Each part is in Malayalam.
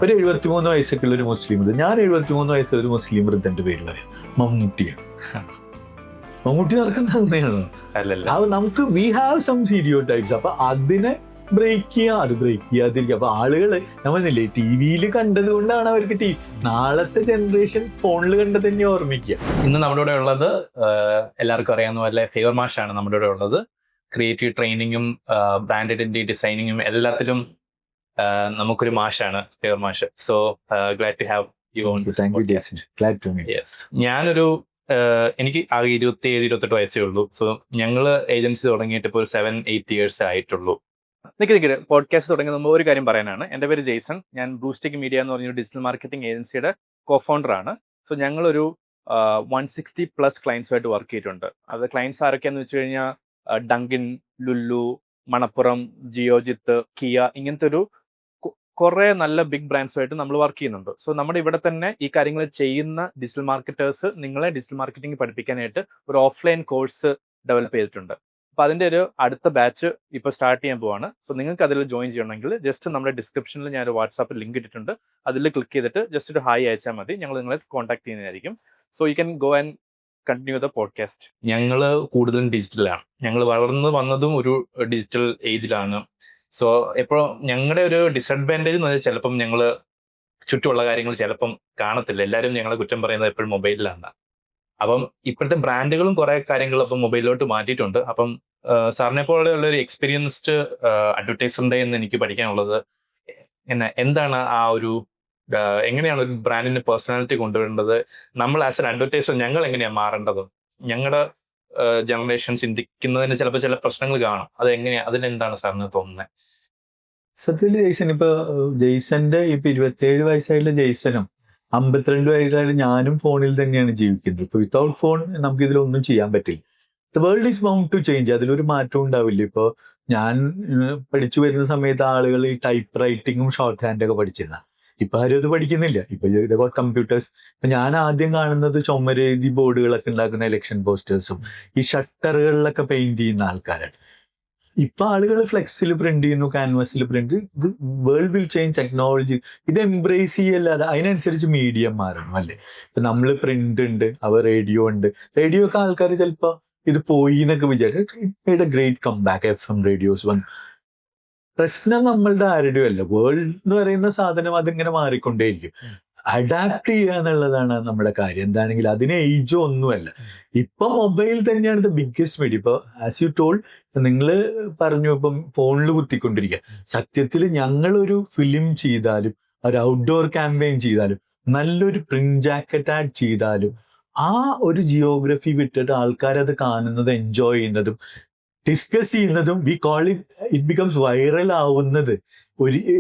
ഒരു 73 വയസ്സൊക്കെ ഉള്ള ഒരു മുസ്ലിം വൃദ്ധൻ, ഞാൻ 73 വയസ്സുള്ള ഒരു മുസ്ലിം വൃദ്ധന്റെ പേര് പറയാം, മമ്മൂട്ടിയാണ്. മമ്മൂട്ടി നടക്കുന്ന അങ്ങനെയാണോ? അത് നമുക്ക് we have some stereotypes. അപ്പൊ അതിനെ ബ്രേക്ക് ചെയ്യാം, അത് ബ്രേക്ക് ചെയ്യാതിരിക്കുക. അപ്പൊ ആളുകള് നമ്മളില്ലേ ടി വിയിൽ കണ്ടത് കൊണ്ടാണ് അവർക്ക് നാളത്തെ ജനറേഷൻ ഫോണിൽ കണ്ടത് തന്നെ ഓർമ്മിക്കുക. ഇന്ന് നമ്മുടെ കൂടെ ഉള്ളത് എല്ലാവർക്കും അറിയാവുന്ന പോലെ ഫേവർ മാഷാണ് നമ്മുടെ കൂടെ ഉള്ളത്. ക്രിയേറ്റീവ് ട്രെയിനിങ്ങും ബ്രാൻഡ് ഐഡന്റിറ്റി ഡിസൈനിങ്ങും എല്ലാത്തിലും നമുക്കൊരു മാഷാണ് ഫേവർ മാഷ്. So glad to have you on this podcast. Yes, ഞാനൊരു എനിക്ക് ആകെ 27-28 വയസ്സേ ഉള്ളൂ. സോ ഞങ്ങൾ ഏജൻസി തുടങ്ങിയിട്ട് ഇപ്പോൾ ഒരു 7-8 years ആയിട്ടുള്ളൂ. നിൽക്ക് പോഡ്കാസ്റ്റ് തുടങ്ങുന്ന മുമ്പ് ഒരു കാര്യം പറയാനാണ്. എൻ്റെ പേര് ജെയ്സൺ. ഞാൻ ബ്ലൂസ്റ്റിക് മീഡിയ എന്ന് പറഞ്ഞൊരു ഡിജിറ്റൽ മാർക്കറ്റിംഗ് ഏജൻസിയുടെ co-founder-ആണ്. സോ ഞങ്ങളൊരു 160+ ക്ലയൻസുമായിട്ട് വർക്ക് ചെയ്തിട്ടുണ്ട്. അത് ക്ലയൻസ് ആരൊക്കെയാന്ന് വെച്ച് കഴിഞ്ഞാൽ ഡങ്കിൻ, ലുല്ലു, മണപ്പുറം, ജിയോജിത്ത്, കിയ, ഇങ്ങനത്തെ ഒരു കുറേ നല്ല ബിഗ് ബ്രാൻഡ്സുമായിട്ട് നമ്മൾ വർക്ക് ചെയ്യുന്നുണ്ട്. സോ നമ്മുടെ ഇവിടെ തന്നെ ഈ കാര്യങ്ങൾ ചെയ്യുന്ന ഡിജിറ്റൽ മാർക്കറ്റേഴ്സ് നിങ്ങളെ ഡിജിറ്റൽ മാർക്കറ്റിംഗ് പഠിപ്പിക്കാനായിട്ട് ഒരു ഓഫ്ലൈൻ കോഴ്സ് ഡെവലപ്പ് ചെയ്തിട്ടുണ്ട്. അപ്പോൾ അതിൻ്റെ ഒരു അടുത്ത ബാച്ച് ഇപ്പോൾ സ്റ്റാർട്ട് ചെയ്യാൻ പോവാണ്. സോ നിങ്ങൾക്ക് അതിൽ ജോയിൻ ചെയ്യണമെങ്കിൽ ജസ്റ്റ് നമ്മുടെ ഡിസ്ക്രിപ്ഷനിൽ ഞാൻ ഒരു വാട്സാപ്പ് ലിങ്ക് ഇട്ടിട്ടുണ്ട്. അതിൽ ക്ലിക്ക് ചെയ്തിട്ട് ജസ്റ്റ് ഒരു ഹായ് അയച്ചാൽ മതി. ഞങ്ങൾ നിങ്ങളെ കോൺടാക്ട് ചെയ്യുന്നതായിരിക്കും. So you can go and continue the podcast. ഞങ്ങൾ കൂടുതലും ഡിജിറ്റലാണ്. ഞങ്ങൾ വളർന്നു വന്നതും ഒരു ഡിജിറ്റൽ ഏജിലാണ്. സോ എപ്പോഴും ഞങ്ങളുടെ ഒരു ഡിസഡ്വാൻറ്റേജ് എന്ന് വെച്ചാൽ ചിലപ്പം ഞങ്ങൾ ചുറ്റുമുള്ള കാര്യങ്ങൾ ചിലപ്പം കാണത്തില്ല. എല്ലാവരും ഞങ്ങളെ കുറ്റം പറയുന്നത് എപ്പോഴും മൊബൈലിലാണ്. അപ്പം ഇപ്പോഴത്തെ ബ്രാൻഡുകളും കുറേ കാര്യങ്ങൾ അപ്പം മൊബൈലിലോട്ട് മാറ്റിയിട്ടുണ്ട്. അപ്പം സാറിനെ പോലെയുള്ള ഒരു എക്സ്പീരിയൻസ്ഡ് അഡ്വർടൈസറിൻ്റെ എന്ന് എനിക്ക് പഠിക്കാനുള്ളത് എന്താണ് ആ ഒരു എങ്ങനെയാണ് ഒരു ബ്രാൻഡിന്റെ പേഴ്സണാലിറ്റി കൊണ്ടുവരേണ്ടത്, നമ്മൾ ആസ് എൻ അഡ്വർടൈസർ ഞങ്ങൾ എങ്ങനെയാണ് മാറേണ്ടത്, ഞങ്ങളുടെ ജനറേഷൻ ചിന്തിക്കുന്നതിന് ചിലപ്പോൾ ചില പ്രശ്നങ്ങൾ കാണും. അത് എങ്ങനെയാണ്, അതിനെന്താണ് സാറിന് തോന്നുന്നത്? സത്യത്തിൽ ജെയ്സൺ ഇപ്പൊ ജെയ്സന്റെ ഇപ്പൊ 27 വയസ്സായിട്ടുള്ള ജെയ്സനും 52 വയസ്സായിട്ട് ഞാനും ഫോണിൽ തന്നെയാണ് ജീവിക്കുന്നത്. ഇപ്പൊ വിത്തൗട്ട് ഫോൺ നമുക്ക് ഇതിലൊന്നും ചെയ്യാൻ പറ്റില്ല. The world is bound to change. അതിലൊരു മാറ്റം ഉണ്ടാവില്ല. ഇപ്പോൾ ഞാൻ പഠിച്ചു വരുന്ന സമയത്ത് ആളുകൾ ഈ ടൈപ്പ് റൈറ്റിങ്ങും ഷോർട്ട് ഹാൻഡൊക്കെ പഠിച്ചിരുന്ന, ഇപ്പൊ ആരും അത് പഠിക്കുന്നില്ല. ഇപ്പൊ കമ്പ്യൂട്ടേഴ്സ്. ഇപ്പൊ ഞാൻ ആദ്യം കാണുന്നത് ചുമരെഴുതി ബോർഡുകളൊക്കെ ഉണ്ടാക്കുന്ന ഇലക്ഷൻ പോസ്റ്റേഴ്സും ഈ ഷട്ടറുകളിലൊക്കെ പെയിന്റ് ചെയ്യുന്ന ആൾക്കാരാണ്. ഇപ്പൊ ആളുകൾ ഫ്ലെക്സിൽ പ്രിന്റ് ചെയ്യുന്നു, ക്യാൻവാസിൽ പ്രിന്റ്. ഇത് വേൾഡ് വിൽ ചേഞ്ച്, ടെക്നോളജി ഇത് എംബ്രേസ് ചെയ്യല്ലാതെ അതിനനുസരിച്ച് മീഡിയം മാറണം അല്ലേ. ഇപ്പൊ നമ്മൾ പ്രിന്റ് ഉണ്ട്, അവർ റേഡിയോ ഉണ്ട്. റേഡിയോ ഒക്കെ ആൾക്കാർ ചിലപ്പോ ഇത് പോയി എന്നൊക്കെ വിചാരിച്ചു. Great comeback. FM radios വന്നു. പ്രശ്നം നമ്മളുടെ ആരുടെയും അല്ല. വേൾഡ് എന്ന് പറയുന്ന സാധനം അതിങ്ങനെ മാറിക്കൊണ്ടേയിരിക്കും. അഡാപ്റ്റ് ചെയ്യുക എന്നുള്ളതാണ് നമ്മുടെ കാര്യം. എന്താണെങ്കിലും അതിന് ഏജോ ഒന്നുമല്ല. ഇപ്പൊ മൊബൈൽ തന്നെയാണ് ദ ബിഗ്ഗസ്റ്റ് മീഡിയ. ഇപ്പൊ ആസ് യു ടോൾഡ്, നിങ്ങൾ പറഞ്ഞു ഇപ്പം ഫോണിൽ കുത്തിക്കൊണ്ടിരിക്കുക. സത്യത്തിൽ ഞങ്ങളൊരു ഫിലിം ചെയ്താലും ഒരു ഔട്ട്ഡോർ ക്യാമ്പയിൻ ചെയ്താലും നല്ലൊരു പ്രിന്റ് ജാക്കറ്റ് ആഡ് ചെയ്താലും ആ ഒരു ജിയോഗ്രഫി വിട്ടിട്ട് ആൾക്കാരത് കാണുന്നത്, എൻജോയ് ചെയ്യുന്നതും ഡിസ്കസ് ചെയ്യുന്നതും we call it becomes viral ആവുന്നത്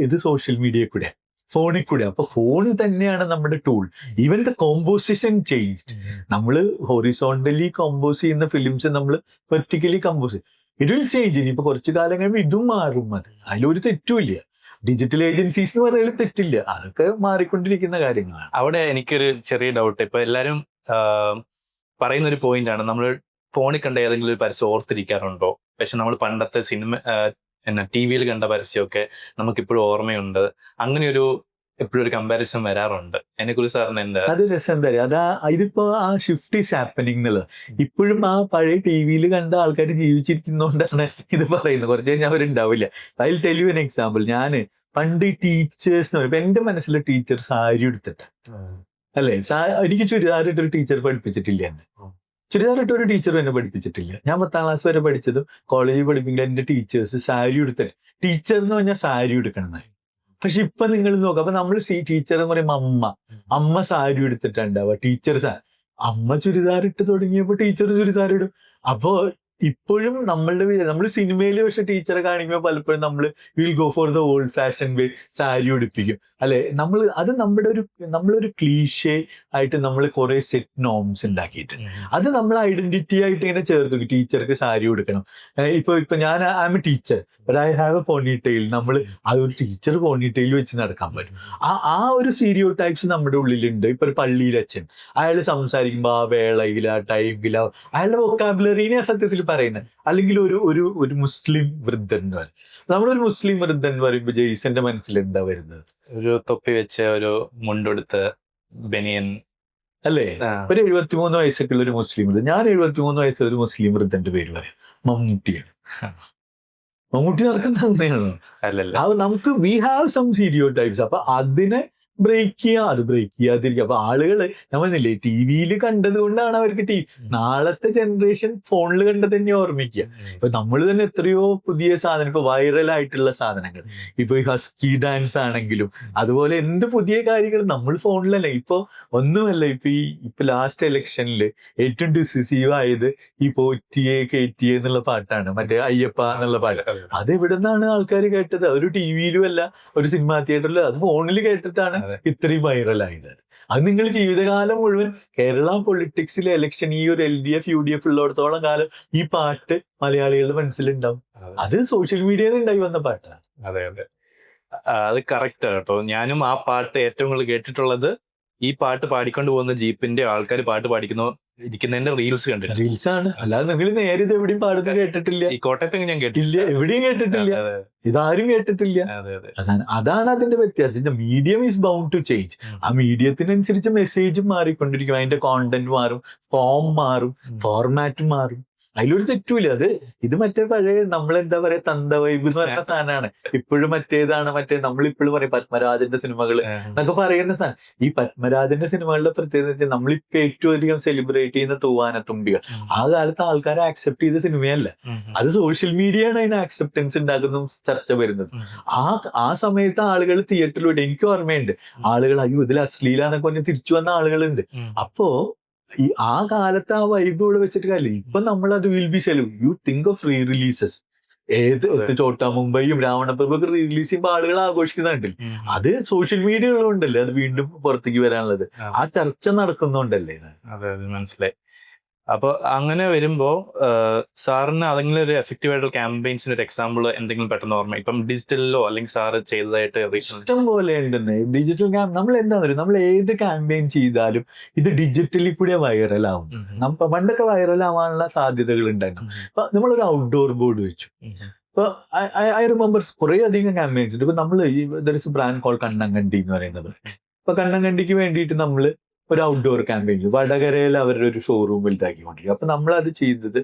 ഇത് സോഷ്യൽ മീഡിയ കൂടെ, ഫോണിൽ കൂടെ. അപ്പൊ ഫോൺ തന്നെയാണ് നമ്മുടെ tool. Even the composition changed. നമ്മൾ ഹൊറിസോണ്ടലി കമ്പോസ് ചെയ്യുന്ന ഫിലിംസ് നമ്മൾ വെർട്ടിക്കലി കമ്പോസ് ചെയ്യും. It will change. ഇനിയിപ്പോ കുറച്ചു കാലം കഴിയുമ്പോൾ ഇതും മാറും. അതിലൊരു തെറ്റുമില്ല. ഡിജിറ്റൽ ഏജൻസീസ് എന്ന് പറയുന്നത് തെറ്റില്ല. അതൊക്കെ മാറിക്കൊണ്ടിരിക്കുന്ന കാര്യങ്ങളാണ്. അവിടെ എനിക്കൊരു ചെറിയ ഡൗട്ട്. ഇപ്പൊ എല്ലാവരും പറയുന്നൊരു പോയിന്റ് ആണ്, നമ്മൾ ഫോണിൽ കണ്ട ഏതെങ്കിലും ഒരു പരസ്യം ഓർത്തിരിക്കാറുണ്ടോ? പക്ഷെ നമ്മൾ പണ്ടത്തെ സിനിമ TV കണ്ട പരസ്യമൊക്കെ നമുക്കിപ്പോഴും ഓർമ്മയുണ്ട്. അങ്ങനെ ഒരു എപ്പോഴും ഒരു കമ്പാരിസൺ വരാറുണ്ട്. അതിനെക്കുറിച്ച് സാറിന് എന്താ? അത് രസം തരാം. ഇതിപ്പോ ആ ഷിഫ്റ്റ് ഈസ് ഹാപ്പനിങ് എന്നുള്ളത്. ഇപ്പോഴും ആ പഴയ TV കണ്ട ആൾക്കാർ ജീവിച്ചിരിക്കുന്നതുകൊണ്ടാണ് ഇത് പറയുന്നത്. കുറച്ച് കഴിഞ്ഞാൽ അവരുണ്ടാവില്ല. അതിൽ ടെൽ യു ആൻ എക്സാമ്പിൾ. ഞാൻ പണ്ട് ടീച്ചേഴ്സ് എന്ന് പറയുമ്പോൾ എന്റെ മനസ്സിലെ ടീച്ചർ സാരി എടുത്തിട്ട് അല്ലേ. എനിക്ക് ചുരിദാറിട്ടൊരു ടീച്ചർ പഠിപ്പിച്ചിട്ടില്ല എന്നെ. ചുരിദാറിട്ട് ഒരു ടീച്ചർ എന്നെ പഠിപ്പിച്ചിട്ടില്ല. ഞാൻ 10ാം ക്ലാസ് വരെ പഠിച്ചതും കോളേജിൽ പഠിപ്പിക്കുന്ന എന്റെ ടീച്ചേഴ്സ് സാരി എടുത്തിട്ട്, ടീച്ചർ എന്ന് പറഞ്ഞാൽ സാരി എടുക്കണമെന്നായി. പക്ഷെ ഇപ്പൊ നിങ്ങൾ നോക്കാം, അപ്പൊ നമ്മൾ ടീച്ചർ എന്ന് പറയുമ്പോൾ അമ്മ സാരി എടുത്തിട്ടുണ്ടാവുക. ടീച്ചർ അമ്മ ചുരിദാറിട്ട് തുടങ്ങിയപ്പോ ടീച്ചർ ചുരിദാറിടും. അപ്പോ ഇപ്പോഴും നമ്മൾ സിനിമയിൽ പക്ഷെ ടീച്ചറെ കാണിക്കുമ്പോൾ പലപ്പോഴും നമ്മൾ will go for the old fashion way, sari ഉടുപ്പിക്കും അല്ലെ. നമ്മളൊരു ക്ലീഷേ ആയിട്ട് നമ്മൾ കുറെ സെറ്റ് നോംസ് ഉണ്ടാക്കിയിട്ടുണ്ട്. അത് നമ്മൾ ഐഡന്റിറ്റി ആയിട്ട് ഇങ്ങനെ ചേർത്ത് ടീച്ചർക്ക് സാരി ഉടുക്കണം. ഇപ്പൊ ഞാൻ I am a teacher but I have a ponytail. നമ്മൾ അതൊരു ടീച്ചർ പോണി ടെയിൽ വെച്ച് നടക്കാൻ പറ്റും. ആ ഒരു സ്റ്റീരിയോ ടൈപ്സ് നമ്മുടെ ഉള്ളിലുണ്ട്. ഇപ്പൊ ഒരു പള്ളിയിലച്ഛൻ, അയാൾ സംസാരിക്കുമ്പോൾ ആ വേളയില ടൈമില അയാളുടെ വൊക്കാബുലറിനെ സത്യത്തിൽ പറയുന്നത്. അല്ലെങ്കിൽ ഒരു ഒരു ഒരു മുസ്ലിം വൃദ്ധൻ എന്ന് പറയും. നമ്മളൊരു മുസ്ലിം വൃദ്ധൻ എന്ന് പറയുമ്പോൾ ജെയ്സന്റെ മനസ്സിൽ എന്താ വരുന്നത്? ഒരു തൊപ്പി വെച്ച് ഒരു മുണ്ടെടുത്ത് ബനിയൻ അല്ലേ? ഒരു 73 വയസ്സൊക്കെ ഉള്ള ഒരു മുസ്ലിം വൃദ്ധൻ. ഞാൻ 73 വയസ്സുള്ള ഒരു മുസ്ലിം വൃദ്ധന്റെ പേര് പറയാം, മമ്മൂട്ടിയാണ്. മമ്മൂട്ടി നടക്കുന്ന അങ്ങനെയാണോ? അല്ലല്ല. അത് നമുക്ക് we have some stereotypes. അപ്പൊ അതിനെ ബ്രേക്ക് ചെയ്യുക, അത് ബ്രേക്ക് ചെയ്യാതിരിക്കുക. അപ്പൊ ആളുകള് നമ്മളില്ലേ ടി വിയിൽ കണ്ടത് കൊണ്ടാണ് അവർക്ക് നാളത്തെ ജനറേഷൻ ഫോണിൽ കണ്ടത് തന്നെ ഓർമ്മിക്കുക. ഇപ്പൊ നമ്മൾ തന്നെ എത്രയോ പുതിയ സാധനം, ഇപ്പൊ വൈറലായിട്ടുള്ള സാധനങ്ങൾ, ഇപ്പൊ ഈ ഹസ്കി ഡാൻസ് ആണെങ്കിലും അതുപോലെ എന്ത് പുതിയ കാര്യങ്ങൾ നമ്മൾ ഫോണിലല്ല. ഇപ്പൊ ഒന്നുമല്ല, ഇപ്പൊ ലാസ്റ്റ് ഇലക്ഷനിൽ ഏറ്റവും ഡിസിസീവ് ആയത് ഈ പോറ്റിയെ കേറ്റിയെ എന്നുള്ള പാട്ടാണ്, മറ്റേ അയ്യപ്പ എന്നുള്ള പാട്ട്. അത് എവിടെ നിന്നാണ് ആൾക്കാർ കേട്ടത്? ഒരു ടി വിയിലും അല്ല, ഒരു സിനിമാ തിയേറ്ററിലും, അത് ഫോണിൽ കേട്ടിട്ടാണ് ഇത്രയും വൈറലായത്. അത് നിങ്ങൾ ജീവിതകാലം മുഴുവൻ കേരള പൊളിറ്റിക്സിലെ ഇലക്ഷൻ, ഈ ഒരു LDF UDF ഉള്ളിടത്തോളം കാലം ഈ പാട്ട് മലയാളികളുടെ മനസ്സിലുണ്ടാവും. അത് സോഷ്യൽ മീഡിയയിൽ ഉണ്ടായി വന്ന പാട്ടാണ്. അതെ അതെ, അത് കറക്റ്റ് കേട്ടോ. ഞാനും ആ പാട്ട് ഏറ്റവും കൂടുതൽ കേട്ടിട്ടുള്ളത് ഈ പാട്ട് പാടിക്കൊണ്ട് പോകുന്ന ജീപ്പിന്റെ ആൾക്കാർ പാട്ട് പാടിക്കുന്നു ഇരിക്കുന്നതിന്റെ റീൽസ് കണ്ടിട്ടുണ്ട്. റീൽസ് ആണ്, അല്ലാതെ നിങ്ങൾ നേരെ ഇത് എവിടെയും പാടുന്നത് കേട്ടിട്ടില്ല. ഈ കോട്ടയത്ത് ഞാൻ കേട്ടില്ല, എവിടെയും കേട്ടിട്ടില്ല, ഇതാരും കേട്ടിട്ടില്ല. അതാണ് അതിന്റെ വ്യത്യാസം. Medium is bound to change. ആ മീഡിയത്തിനനുസരിച്ച് മെസ്സേജും മാറിക്കൊണ്ടിരിക്കും, അതിന്റെ കോണ്ടന്റ് മാറും, ഫോം മാറും, ഫോർമാറ്റ് മാറും. അതിലൊരു തെറ്റുമില്ല. ഇത് മറ്റേ പഴയ നമ്മളെന്താ പറയാ തന്ത വൈബ് എന്ന് പറയുന്ന സാധനമാണ്. ഇപ്പോഴും മറ്റേതാണ്, നമ്മളിപ്പോഴും പറയും പത്മരാജന്റെ സിനിമകൾ എന്നൊക്കെ പറയുന്ന സാധനം. ഈ പത്മരാജന്റെ സിനിമകളുടെ പ്രത്യേകത വെച്ചാൽ നമ്മളിപ്പോ ഏറ്റവും അധികം സെലിബ്രേറ്റ് ചെയ്യുന്ന തൂവാനത്തുമ്പികൾ ആ കാലത്ത് ആൾക്കാരെ ആക്സെപ്റ്റ് ചെയ്ത സിനിമയല്ല. അത് സോഷ്യൽ മീഡിയയാണ് അതിന് ആക്സെപ്റ്റൻസ് ഉണ്ടാക്കുന്നതും ചർച്ച വരുന്നത്. ആ സമയത്ത് ആളുകൾ തിയേറ്ററിലൂടെ, എനിക്ക് ഓർമ്മയുണ്ട്, ആളുകൾ അയ്യോ ഇതിൽ അശ്ലീലാന്നൊക്കെ പറഞ്ഞ് തിരിച്ചു വന്ന ആളുകളുണ്ട്. അപ്പോ ആ കാലത്ത് ആ വൈബ് ഇവിടെ വെച്ചിട്ട് കാര്യമില്ല. ഇപ്പൊ നമ്മളത് will be you think of re releases. ഏത് ചോട്ടാ മുംബൈയും രാവണപ്രഭൊക്കെ റീ റിലീസ് ചെയ്യുമ്പോൾ ആളുകൾ ആഘോഷിക്കുന്നുണ്ടല്ലേ. അത് സോഷ്യൽ മീഡിയ ഉള്ളതുകൊണ്ടല്ലേ അത് വീണ്ടും പുറത്തേക്ക് വരാനുള്ളത്. ആ ചർച്ച നടക്കുന്നുണ്ടല്ലേ. അതെ, മനസ്സിലായി. അപ്പൊ അങ്ങനെ വരുമ്പോ സാറിന് അതെങ്കിലും ഒരു എഫക്റ്റീവ് ആയിട്ടുള്ള ക്യാമ്പയിൻസിന് ഒരു എക്സാമ്പിൾ എന്തെങ്കിലും പെട്ടെന്ന് ഓർമ്മ, ഇപ്പം ഡിജിറ്റലിലോ അല്ലെങ്കിൽ സാറ് ചെയ്തതായിട്ട് ഇഷ്ടം പോലെ ഉണ്ടെന്ന്. ഡിജിറ്റൽ നമ്മൾ എന്താ പറയുക, നമ്മൾ ഏത് ക്യാമ്പയിൻ ചെയ്താലും ഇത് ഡിജിറ്റലി കൂടെ വൈറലാവും. പണ്ടൊക്കെ വൈറലാവാനുള്ള സാധ്യതകൾ ഉണ്ടായിരുന്നു. അപ്പൊ നമ്മളൊരു ഔട്ട്ഡോർ ബോർഡ് വെച്ചു. ഇപ്പൊ ഐ റിമെമ്പർ കുറെ അധികം ക്യാമ്പയിൻസ് ഉണ്ട്. ഇപ്പൊ നമ്മൾ ബ്രാൻഡ് കോൾ കണ്ണങ്കണ്ടി എന്ന് പറയുന്നത്. ഇപ്പൊ കണ്ണങ്കണ്ടിക്ക് വേണ്ടിയിട്ട് നമ്മള് ഒരു ഔട്ട്ഡോർ ക്യാമ്പയിൻ ചെയ്തു. വടകരയിൽ അവരുടെ ഒരു ഷോറൂം വലുതാക്കിക്കൊണ്ടിരിക്കും. അപ്പൊ നമ്മളത് ചെയ്തത്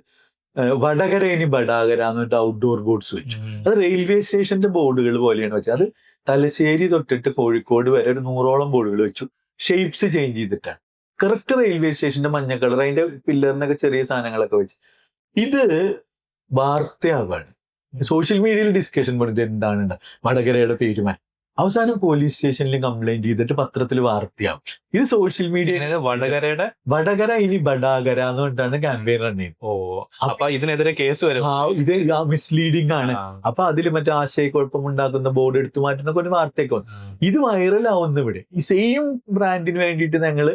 വടകര ഇനി ബടാകര എന്നിട്ട് ഔട്ട്ഡോർ ബോർഡ്സ് വെച്ചു. അത് റെയിൽവേ സ്റ്റേഷന്റെ ബോർഡുകൾ പോലെയാണ് വെച്ചത്. അത് തലശ്ശേരി തൊട്ടിട്ട് കോഴിക്കോട് വരെ ഒരു 100ഓളം ബോർഡുകൾ വെച്ചു. ഷേപ്സ് ചേഞ്ച് ചെയ്തിട്ടാണ്. കറക്റ്റ് റെയിൽവേ സ്റ്റേഷന്റെ മഞ്ഞ കളർ, അതിന്റെ പില്ലറിനൊക്കെ ചെറിയ സാധനങ്ങളൊക്കെ വെച്ച്. ഇത് വാർത്തയാവാണ്. സോഷ്യൽ മീഡിയയിൽ ഡിസ്കഷൻ പറഞ്ഞത് എന്താണ് വടകരയുടെ പേര് മാറ്റി. അവസാനം പോലീസ് സ്റ്റേഷനിൽ കംപ്ലൈന്റ് ചെയ്തിട്ട് പത്രത്തിൽ വാർത്തയാവും. ഇത് സോഷ്യൽ മീഡിയ വടകര ഇനി ബടാകര എന്ന് പറഞ്ഞിട്ടാണ് ക്യാമ്പയിൻ റൺ ചെയ്യുന്നത്. അപ്പൊ ഇതിനെതിരെ കേസ് വരും. ഇത് മിസ്ലീഡിംഗ് ആണ്. അപ്പൊ അതിൽ മറ്റേ ആശയക്കുഴപ്പം ഉണ്ടാക്കുന്ന ബോർഡ് എടുത്തു മാറ്റുന്ന ഒരു വാർത്തയൊക്കെ വന്നു. ഇത് വൈറലാവുന്ന ഇവിടെ ഈ സെയിം ബ്രാൻഡിന് വേണ്ടിയിട്ട് ഞങ്ങള്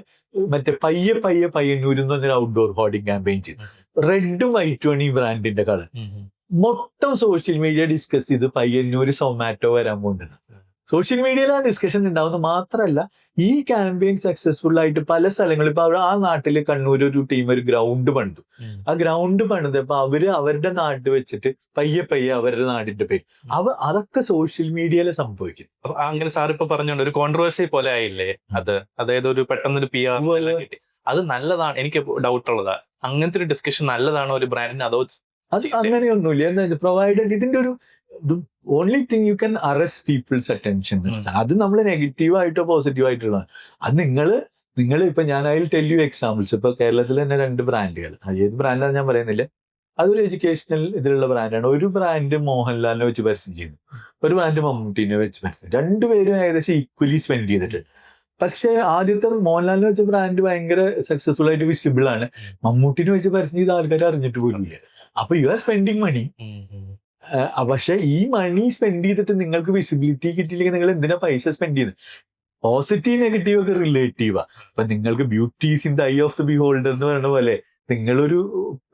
മറ്റേ പയ്യന്നൂരിൽ നിന്ന് പറഞ്ഞൊരു ഔട്ട്ഡോർ ഹോർഡിംഗ് ക്യാമ്പയിൻ ചെയ്തു. റെഡും വൈറ്റും ആണ് ഈ ബ്രാൻഡിന്റെ കളർ. മൊത്തം സോഷ്യൽ മീഡിയ ഡിസ്കസ് ചെയ്ത് പയ്യന്നൂര് സൊമാറ്റോ വരാൻ പോകുന്നത്. സോഷ്യൽ മീഡിയയിലാണ് ഡിസ്കഷൻ ഉണ്ടാവുന്നത്. മാത്രമല്ല ഈ ക്യാമ്പയിൻ സക്സസ്ഫുൾ ആയിട്ട് പല സ്ഥലങ്ങളിൽ ഇപ്പൊ ആ നാട്ടില് കണ്ണൂർ ഒരു ടീം ഒരു ഗ്രൗണ്ട് പണിതു. ആ ഗ്രൗണ്ട് പണിതപ്പോ അവര് അവരുടെ നാട്ടിൽ വെച്ചിട്ട് പയ്യെ അവരുടെ നാടിന്റെ പേര് അതൊക്കെ സോഷ്യൽ മീഡിയയിൽ സംഭവിക്കും. അങ്ങനെ സാർ ഇപ്പൊ പറഞ്ഞോണ്ട് ഒരു കോൺട്രവേഴ്സി പോലെ ആയില്ലേ അത്, അതായത് ഒരു പെട്ടെന്നൊരു PR കിട്ടി. അത് നല്ലതാണ്, എനിക്ക് ഡൗട്ട് ഉള്ളതാ. അങ്ങനത്തെ ഒരു ഡിസ്കഷൻ നല്ലതാണോ ഒരു ബ്രാൻഡിന്? അതോ അത് അങ്ങനെയൊന്നുമില്ല. എന്താ പ്രൊവൈഡഡ് ഇതിന്റെ ഒരു only thing you can arrest people's attention. അത് നമ്മൾ നെഗറ്റീവായിട്ടോ പോസിറ്റീവായിട്ടുള്ള അത് നിങ്ങൾ ഇപ്പൊ ഞാൻ അതിൽ ടെൽ യു എക്സാമ്പിൾസ്. ഇപ്പൊ കേരളത്തിൽ തന്നെ 2 ബ്രാൻഡുകൾ, ഏത് ബ്രാൻഡാണെന്ന് ഞാൻ പറയുന്നില്ല, അതൊരു എഡ്യൂക്കേഷണൽ ഇതിലുള്ള ബ്രാൻഡാണ്. ഒരു ബ്രാൻഡ് മോഹൻലാലിനെ വെച്ച് പരസ്യം ചെയ്യുന്നു, ഒരു ബ്രാൻഡ് മമ്മൂട്ടിനെ വെച്ച് പരസ്യം. രണ്ടുപേരും ഏകദേശം ഈക്വലി സ്പെൻഡ് ചെയ്തിട്ട്. പക്ഷെ ആദ്യത്തെ മോഹൻലാലിനെ വെച്ച ബ്രാൻഡ് ഭയങ്കര സക്സസ്ഫുൾ ആയിട്ട് വിസിബിൾ ആണ്. മമ്മൂട്ടിനെ വെച്ച് പരസ്യം ചെയ്ത് ആൾക്കാർ അറിഞ്ഞിട്ട് പോലില്ല. അപ്പൊ യു ആർ സ്പെൻഡിങ് മണി. പക്ഷെ ഈ മണി സ്പെൻഡ് ചെയ്തിട്ട് നിങ്ങൾക്ക് വിസിബിലിറ്റി കിട്ടിയില്ലെങ്കിൽ നിങ്ങൾ എന്തിനാ പൈസ സ്പെൻഡ് ചെയ്യുന്നത്? പോസിറ്റീവ് നെഗറ്റീവ് ഒക്കെ റിലേറ്റീവാ. അപ്പൊ നിങ്ങൾക്ക് beauties in the I of the beholder എന്ന് പറയുന്ന പോലെ നിങ്ങളൊരു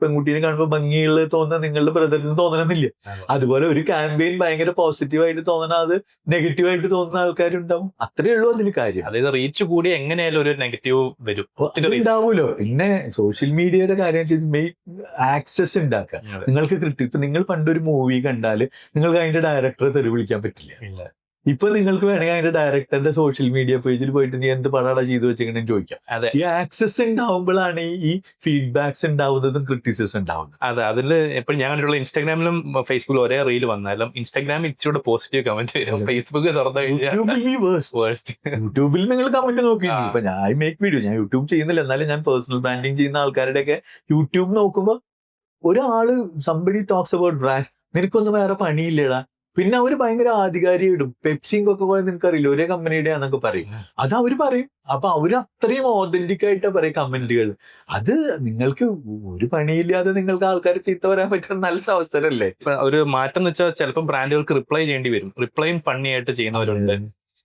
പെൺകുട്ടീനെ കാണുമ്പോൾ ഭംഗിയുള്ള തോന്നുന്ന നിങ്ങളുടെ ബ്രദറിന് തോന്നണമെന്നില്ല. അതുപോലെ ഒരു ക്യാമ്പയിൻ ഭയങ്കര പോസിറ്റീവായിട്ട് തോന്നണ അത് നെഗറ്റീവായിട്ട് തോന്നുന്ന ആൾക്കാരുണ്ടാവും. അത്രേ ഉള്ളൂ അതിന് കാര്യം. അതായത് റീച്ച് കൂടി എങ്ങനെയായാലും ഒരു നെഗറ്റീവ് വരും. ഉണ്ടാവൂലോ. പിന്നെ സോഷ്യൽ മീഡിയയുടെ കാര്യം ചെയ്ത് ആക്സസ് ഉണ്ടാക്കുക. നിങ്ങൾക്ക് കിട്ടും. ഇപ്പൊ നിങ്ങൾ പണ്ടൊരു മൂവി കണ്ടാല് നിങ്ങൾക്ക് അതിന്റെ ഡയറക്ടറെ തെറി വിളിക്കാൻ പറ്റില്ല. ഇപ്പൊ നിങ്ങൾക്ക് വേണമെങ്കിൽ അതിന്റെ ഡയറക്ടറുടെ സോഷ്യൽ മീഡിയ പേജിൽ പോയിട്ട് നീ എന്ത് പടാടാ ചെയ്തു വെച്ചിങ്ങനെ ചോദിക്കാം. ഈ ആക്സസ് ഉണ്ടാവുമ്പോഴാണ് ഈ ഫീഡ്ബാക്സ് ഉണ്ടാവുന്നതും ക്രിറ്റിസിസം ഉണ്ടാവുന്നത്. അതെ, അതില് എപ്പോഴും ഞാൻ കണ്ടിട്ടുള്ള ഇൻസ്റ്റാഗ്രാമിലും ഫേസ്ബുക്കിലും ഒരേ റീൽ വന്നാലും ഇൻസ്റ്റാഗ്രാമിൽ ഇച്ചിരി പോസിറ്റീവ് കമന്റ് വരും. ഫേസ്ബുക്ക് യൂട്യൂബിൽ നിങ്ങൾ കമന്റ് നോക്കി. ഇപ്പൊ ഞാൻ മേക്ക് വീഡിയോ, ഞാൻ യൂട്യൂബ് ചെയ്യുന്നില്ല, എന്നാലും ഞാൻ പേഴ്സണൽ ബ്രാൻഡിങ് ചെയ്യുന്ന ആൾക്കാരുടെയൊക്കെ യൂട്യൂബ് നോക്കുമ്പോ ഒരാള് സംബഡി ടോക്സ് അബൌട്ട് ബ്രാൻഡ്, നിനക്കൊന്നും വേറെ പണിയില്ലടാ. പിന്നെ അവര് ഭയങ്കര ആധികാരിക ഇടും. പെപ്സിയും ഒക്കെ പോലെ നിനക്കറിയില്ല ഒരേ കമ്പനിയുടെ ആന്നൊക്കെ പറയും. അത് അവര് പറയും. അപ്പൊ അവര് അത്രയും ഓതന്റിക് ആയിട്ടാ പറയും കമന്റുകൾ. അത് നിങ്ങൾക്ക് ഒരു പണിയില്ലാതെ നിങ്ങൾക്ക് ആൾക്കാർ ചീത്ത പറയാൻ പറ്റുന്ന നല്ല അവസരമല്ലേ. ഒരു മാറ്റം എന്ന് വെച്ചാൽ ചിലപ്പോൾ ബ്രാൻഡുകൾക്ക് റിപ്ലൈ ചെയ്യേണ്ടി വരും. റിപ്ലൈയും ഫണ്ണി ആയിട്ട് ചെയ്യുന്നവരുണ്ട്.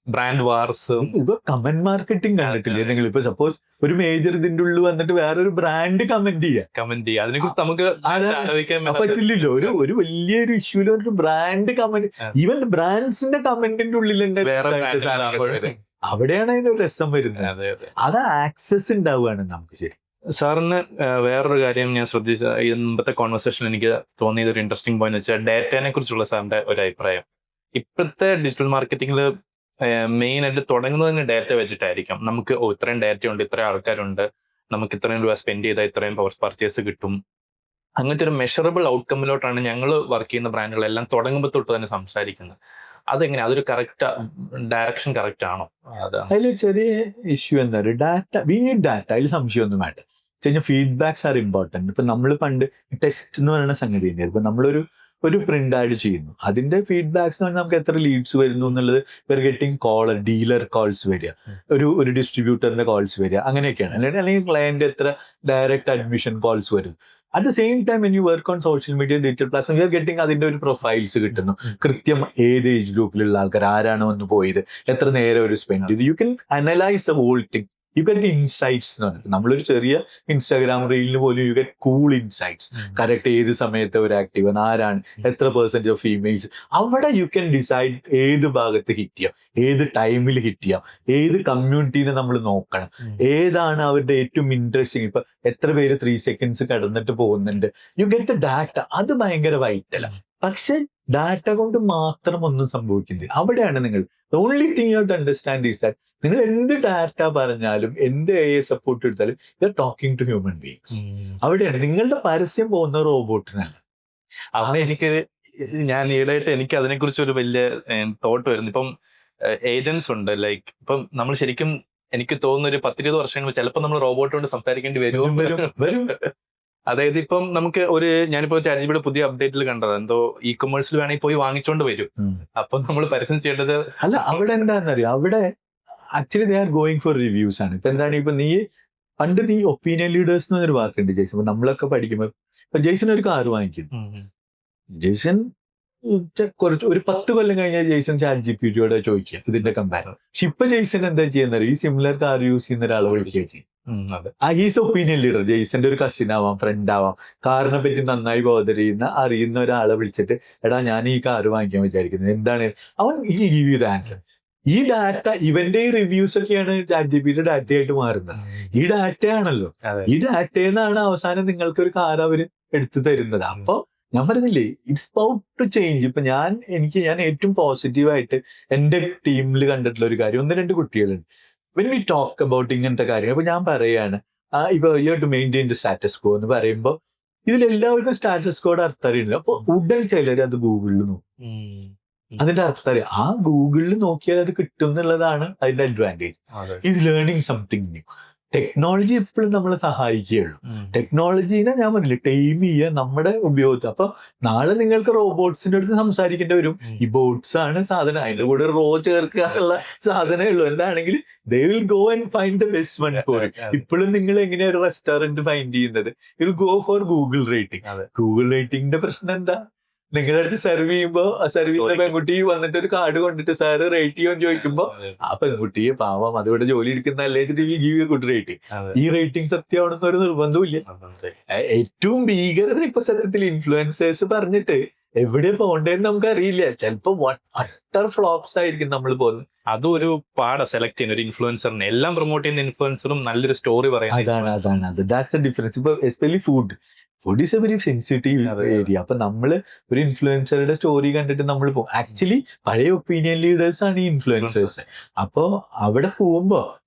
ബ്രാൻഡ് വാർസും ഇപ്പൊ കമന്റ് മാർക്കറ്റിംഗ് കണ്ടിട്ടില്ലേ നിങ്ങൾ? ഇപ്പൊ സപ്പോസ് ഒരു മേജർ ഇതിന്റെ ഉള്ളിൽ വന്നിട്ട് വേറൊരു ബ്രാൻഡ് കമന്റ് ചെയ്യുക, അതിനെക്കുറിച്ച് നമുക്ക് ആലോചിക്കാൻ പറ്റില്ലല്ലോ. ഒരു വലിയൊരു ഇഷ്യൂല് ഒരു ബ്രാൻഡ് കമന്റ്, ഈവൻ ബ്രാൻഡ്സിന്റെ കമന്റിന്റെ ഉള്ളിലുണ്ട്. അവിടെയാണ് അതിന്റെ രസം വരുന്നത്. അത് ആക്സസ് ഉണ്ടാവുകയാണ് നമുക്ക്. ശരി സാറിന് വേറൊരു കാര്യം ഞാൻ ശ്രദ്ധിച്ച മുമ്പത്തെ കോൺവെർസേഷനിൽ എനിക്ക് തോന്നിയത് ഒരു ഇൻട്രസ്റ്റിംഗ് പോയിന്റ് വെച്ചാൽ ഡാറ്റയെ കുറിച്ചുള്ള സാറിന്റെ ഒരു അഭിപ്രായം. ഇപ്പോഴത്തെ ഡിജിറ്റൽ മാർക്കറ്റിംഗിൽ മെയിൻ ആയിട്ട് തുടങ്ങുന്നതിന് ഡാറ്റ വെച്ചിട്ടായിരിക്കും. നമുക്ക് ഇത്രയും ഡാറ്റ ഉണ്ട്, ഇത്രയും ആൾക്കാരുണ്ട്, നമുക്ക് ഇത്രയും രൂപ സ്പെൻഡ് ചെയ്താൽ ഇത്രയും പർച്ചേസ് കിട്ടും. അങ്ങനത്തെ ഒരു മെഷറബിൾ ഔട്ട്കമ്മിലോട്ടാണ് ഞങ്ങൾ വർക്ക് ചെയ്യുന്ന ബ്രാൻഡുകളെല്ലാം തുടങ്ങുമ്പോൾ തൊട്ട് തന്നെ സംസാരിക്കുന്നത്. അതെങ്ങനെ, അതൊരു കറക്റ്റ് ഡയറക്ഷൻ കറക്റ്റ് ആണോ? അതിൽ ചെറിയ ഇഷ്യൂ എന്താ പറയുക, ഡാറ്റ, വി നീഡ് ഡാറ്റ, അതിൽ സംശയമൊന്നും വേണ്ട. കഴിഞ്ഞാൽ ഫീഡ്ബാക്സ് ആർ ഇമ്പോർട്ടൻറ്റ്. ഇപ്പം നമ്മൾ പണ്ട് ടെസ്റ്റ് എന്ന് പറയുന്ന സംഗതി തന്നെയാണ്. ഇപ്പം നമ്മളൊരു പ്രിന്റ് ആഡ് ചെയ്യുന്നു, അതിന്റെ ഫീഡ്ബാക്സ് എന്ന് പറഞ്ഞാൽ നമുക്ക് എത്ര ലീഡ്സ് വരുന്നു എന്നുള്ളത്, where getting call, dealer calls വരിക, ഒരു ഡിസ്ട്രിബ്യൂട്ടറിന്റെ കോൾസ് വരിക, അങ്ങനെയൊക്കെയാണ്. അല്ലെങ്കിൽ ക്ലയന്റ് എത്ര ഡയറക്റ്റ് അഡ്മിഷൻ കോൾസ് വരും. At the same time when you work on social media, digital platform, you are getting അതിന്റെ ഒരു പ്രൊഫൈൽസ് കിട്ടുന്നു. കൃത്യം ഏത് ഏജ് ഗ്രൂപ്പിലുള്ള ആൾക്കാർ, ആരാണ് വന്ന് പോയത്, എത്ര നേരം ഒരു സ്പെൻഡ് ചെയ്തു. You can analyse the whole thing. You get insights എന്ന് പറഞ്ഞിട്ട്, നമ്മളൊരു ചെറിയ ഇൻസ്റ്റാഗ്രാം റീലിന് പോലും you get cool insights. Correct ഏത് സമയത്ത് ഒരു ആക്റ്റീവ്, ആരാണ്, എത്ര പെർസെൻറ്റേജ് ഓഫ് ഫീമെയിൽസ്. അവിടെ യു ക്യാൻ ഡിസൈഡ് ഏത് ഭാഗത്ത് ഹിറ്റ് ചെയ്യാം, ഏത് ടൈമിൽ ഹിറ്റ് ചെയ്യാം, ഏത് കമ്മ്യൂണിറ്റീനെ നമ്മൾ നോക്കണം, ഏതാണ് അവരുടെ ഏറ്റവും ഇൻട്രസ്റ്റിംഗ്. ഇപ്പൊ എത്ര പേര് 3 seconds കടന്നിട്ട് പോകുന്നുണ്ട്. U get the data. അത് ഭയങ്കര വൈറ്റലാണ്. പക്ഷെ ഡാറ്റ കൊണ്ട് മാത്രം ഒന്നും സംഭവിക്കുന്നില്ല. അവിടെയാണ് നിങ്ങൾ only thing you have to understand is that നിങ്ങൾ എന്ത് ഡാറ്റ പറഞ്ഞാലും എന്ത് AI സപ്പോർട്ട് എടുത്താലും you are talking to human beings. അവിടെയാണ് നിങ്ങളുടെ പരസ്യം പോകുന്ന റോബോട്ടിനല്ല. അവിടെ ഞാൻ ഈടായിട്ട് എനിക്ക് അതിനെക്കുറിച്ച് ഒരു വലിയ തോട്ട് വരുന്നു. ഇപ്പം ഏജൻസ് ഉണ്ട്, ലൈക്ക് ഇപ്പം നമ്മൾ ശരിക്കും എനിക്ക് തോന്നുന്ന ഒരു 10-20 വർഷം ചിലപ്പോൾ നമ്മൾ റോബോട്ടോട് സംസാരിക്കേണ്ടി വരും. അതായത് ഇപ്പം നമുക്ക് ഞാനിപ്പോ ചാറ്റ്ജിപിയുടെ പുതിയ അപ്ഡേറ്റിൽ കണ്ടത് എന്തോ ഇ-കൊമേഴ്സിൽ വേണമെങ്കിൽ പോയി വാങ്ങിച്ചോണ്ട് വരും. അപ്പൊ നമ്മൾ പരസ്യം ചെയ്യേണ്ടത് അല്ല. അവിടെ എന്താണെന്നറിയോ, അവിടെ actually they are going for reviews ആണ്. ഇപ്പൊ എന്താണ്, ഇപ്പൊ പണ്ട് നീ ഒപ്പീനിയൻ ലീഡേഴ്സ് എന്നൊരു വാക്കുണ്ട് ജെയ്സൺ. ഇപ്പൊ നമ്മളൊക്കെ പഠിക്കുമ്പോ ഇപ്പൊ ജെയ്സൺ ഒരു കാർ വാങ്ങിക്കുന്നു. ജെയ്സൺ ഒരു 10 കൊല്ലം കഴിഞ്ഞാൽ ജെയ്സൺ ചാറ്റ്ജിപിയോട് ചോദിക്കുക ഇതിന്റെ കമ്പാരിസൺ. പക്ഷെ ഇപ്പൊ ജെയ്സൺ എന്താ ചെയ്യുന്നത്, ഈ സിമിലർ കാർ യൂസ് ചെയ്യുന്ന ഒരാളെ വിളിക്കുക ചെയ്യും. Is opinion leader. ജെയ്സന്റെ ഒരു കസിൻ ആവാം, ഫ്രണ്ട് ആവാം, കാറിനെ പറ്റി നന്നായി ബോധർ അറിയുന്ന ഒരാളെ വിളിച്ചിട്ട് എടാ ഞാൻ ഈ കാർ വാങ്ങിക്കാൻ വിചാരിക്കുന്നത്, എന്താണ്, അവൻ ഈ ഗിവ് യു ദ ആൻസർ. ഈ ഡാറ്റ, ഇവന്റെ ഈ റിവ്യൂസ് ഒക്കെയാണ് ചാറ്റ്ജിപിയുടെ ഡാറ്റയായിട്ട് മാറുന്നത്. ഈ ഡാറ്റയാണല്ലോ, ഈ ഡാറ്റയിൽ നിന്നാണ് അവസാനം നിങ്ങൾക്ക് ഒരു കാർ അവര് എടുത്തു തരുന്നത്. അപ്പൊ ഞാൻ പറഞ്ഞില്ലേ, ഇറ്റ്സ് അബൌട്ട് ടു ചേഞ്ച്. ഇപ്പൊ ഞാൻ ഏറ്റവും പോസിറ്റീവായിട്ട് എന്റെ ടീമിൽ കണ്ടിട്ടുള്ള ഒരു കാര്യം, 1-2 കുട്ടികളുണ്ട്. വെൻ വി ടോക്ക് അബൌട്ട് ഇങ്ങനത്തെ കാര്യങ്ങൾ, അപ്പൊ ഞാൻ പറയാണ് ഇപ്പൊ you have to maintain the status quo എന്ന് പറയുമ്പോൾ ഇതിലെല്ലാവർക്കും സ്റ്റാറ്റസ് കോഡ് അർത്ഥം അറിയില്ല. അപ്പൊ ഉടൻ ചിലർ അത് ഗൂഗിളിൽ നോക്കും. അതിന്റെ അർത്ഥം അറിയാം. ആ ഗൂഗിളിൽ നോക്കിയാൽ അത് കിട്ടും എന്നുള്ളതാണ് അതിന്റെ advantage. Is learning something new. Technology എപ്പോഴും നമ്മളെ സഹായിക്കുകയുള്ളൂ. ടെക്നോളജീനെ ഞാൻ പറഞ്ഞില്ല ടൈം ചെയ്യുക നമ്മുടെ ഉപയോഗത്തിൽ. അപ്പൊ നാളെ നിങ്ങൾക്ക് റോബോട്ട്സിന്റെ അടുത്ത് സംസാരിക്കേണ്ടി വരും. ഈ ബോട്ട്സ് ആണ് സാധനം, അതിന്റെ കൂടെ റോ ചേർക്കാനുള്ള സാധനമേ ഉള്ളൂ. എന്താണെങ്കിൽ they will go and find the best one for it. ഇപ്പോഴും നിങ്ങൾ എങ്ങനെയാ ഒരു റെസ്റ്റോറന്റ് ഫൈൻഡ് ചെയ്യുന്നത്, you will go for Google rating. Google റേറ്റിംഗിന്റെ പ്രശ്നം എന്താ, നിങ്ങളുടെ അടുത്ത് സെർവ് ചെയ്യുമ്പോ സെർവ് ചെയ്യുന്ന പെൺകുട്ടി വന്നിട്ട് ഒരു കാർഡ് കൊണ്ടിട്ട് സാറ് റേറ്റ് ചെയ്യുമെന്ന് ചോദിക്കുമ്പോ ആ പെൺകുട്ടിയെ പാവം അതിവിടെ ജോലി എടുക്കുന്നല്ലേ ഗീവ് ഗുഡ് റേറ്റിംഗ്. ഈ റേറ്റിംഗ് സത്യമാണെന്ന് ഒരു നിർബന്ധവും ഇല്ല. ഏറ്റവും ഭീകരത ഇപ്പൊ സത്യത്തിൽ ഇൻഫ്ലുവൻസേഴ്സ് പറഞ്ഞിട്ട് എവിടെ പോകണ്ടേന്ന് നമുക്ക് അറിയില്ല. ചിലപ്പോ അട്ടർ ഫ്ലോപ്സ് ആയിരിക്കും നമ്മൾ പോകുന്നത്. അതും ഒരു പാടാ സെലക്ട് ചെയ്യുന്ന ഒരു ഇൻഫ്ലുവൻസറിന്. എല്ലാം പ്രൊമോട്ട് ചെയ്യുന്ന ഇൻഫ്ലുവൻസറും നല്ലൊരു സ്റ്റോറി അതാണ് ദാറ്റ്സ് എ ഡിഫറൻസ്. ഇപ്പൊ especially food is A very sensitive area. അപ്പൊ നമ്മള് ഒരു ഇൻഫ്ലുവൻസറുടെ സ്റ്റോറി കണ്ടിട്ട് നമ്മൾ പോകും. ആക്ച്വലി പഴയ ഒപ്പീനിയൻ ലീഡേഴ്സ് ആണ് ഈ ഇൻഫ്ലുവൻസേഴ്സ്. അപ്പോ അവിടെ പോകുമ്പോ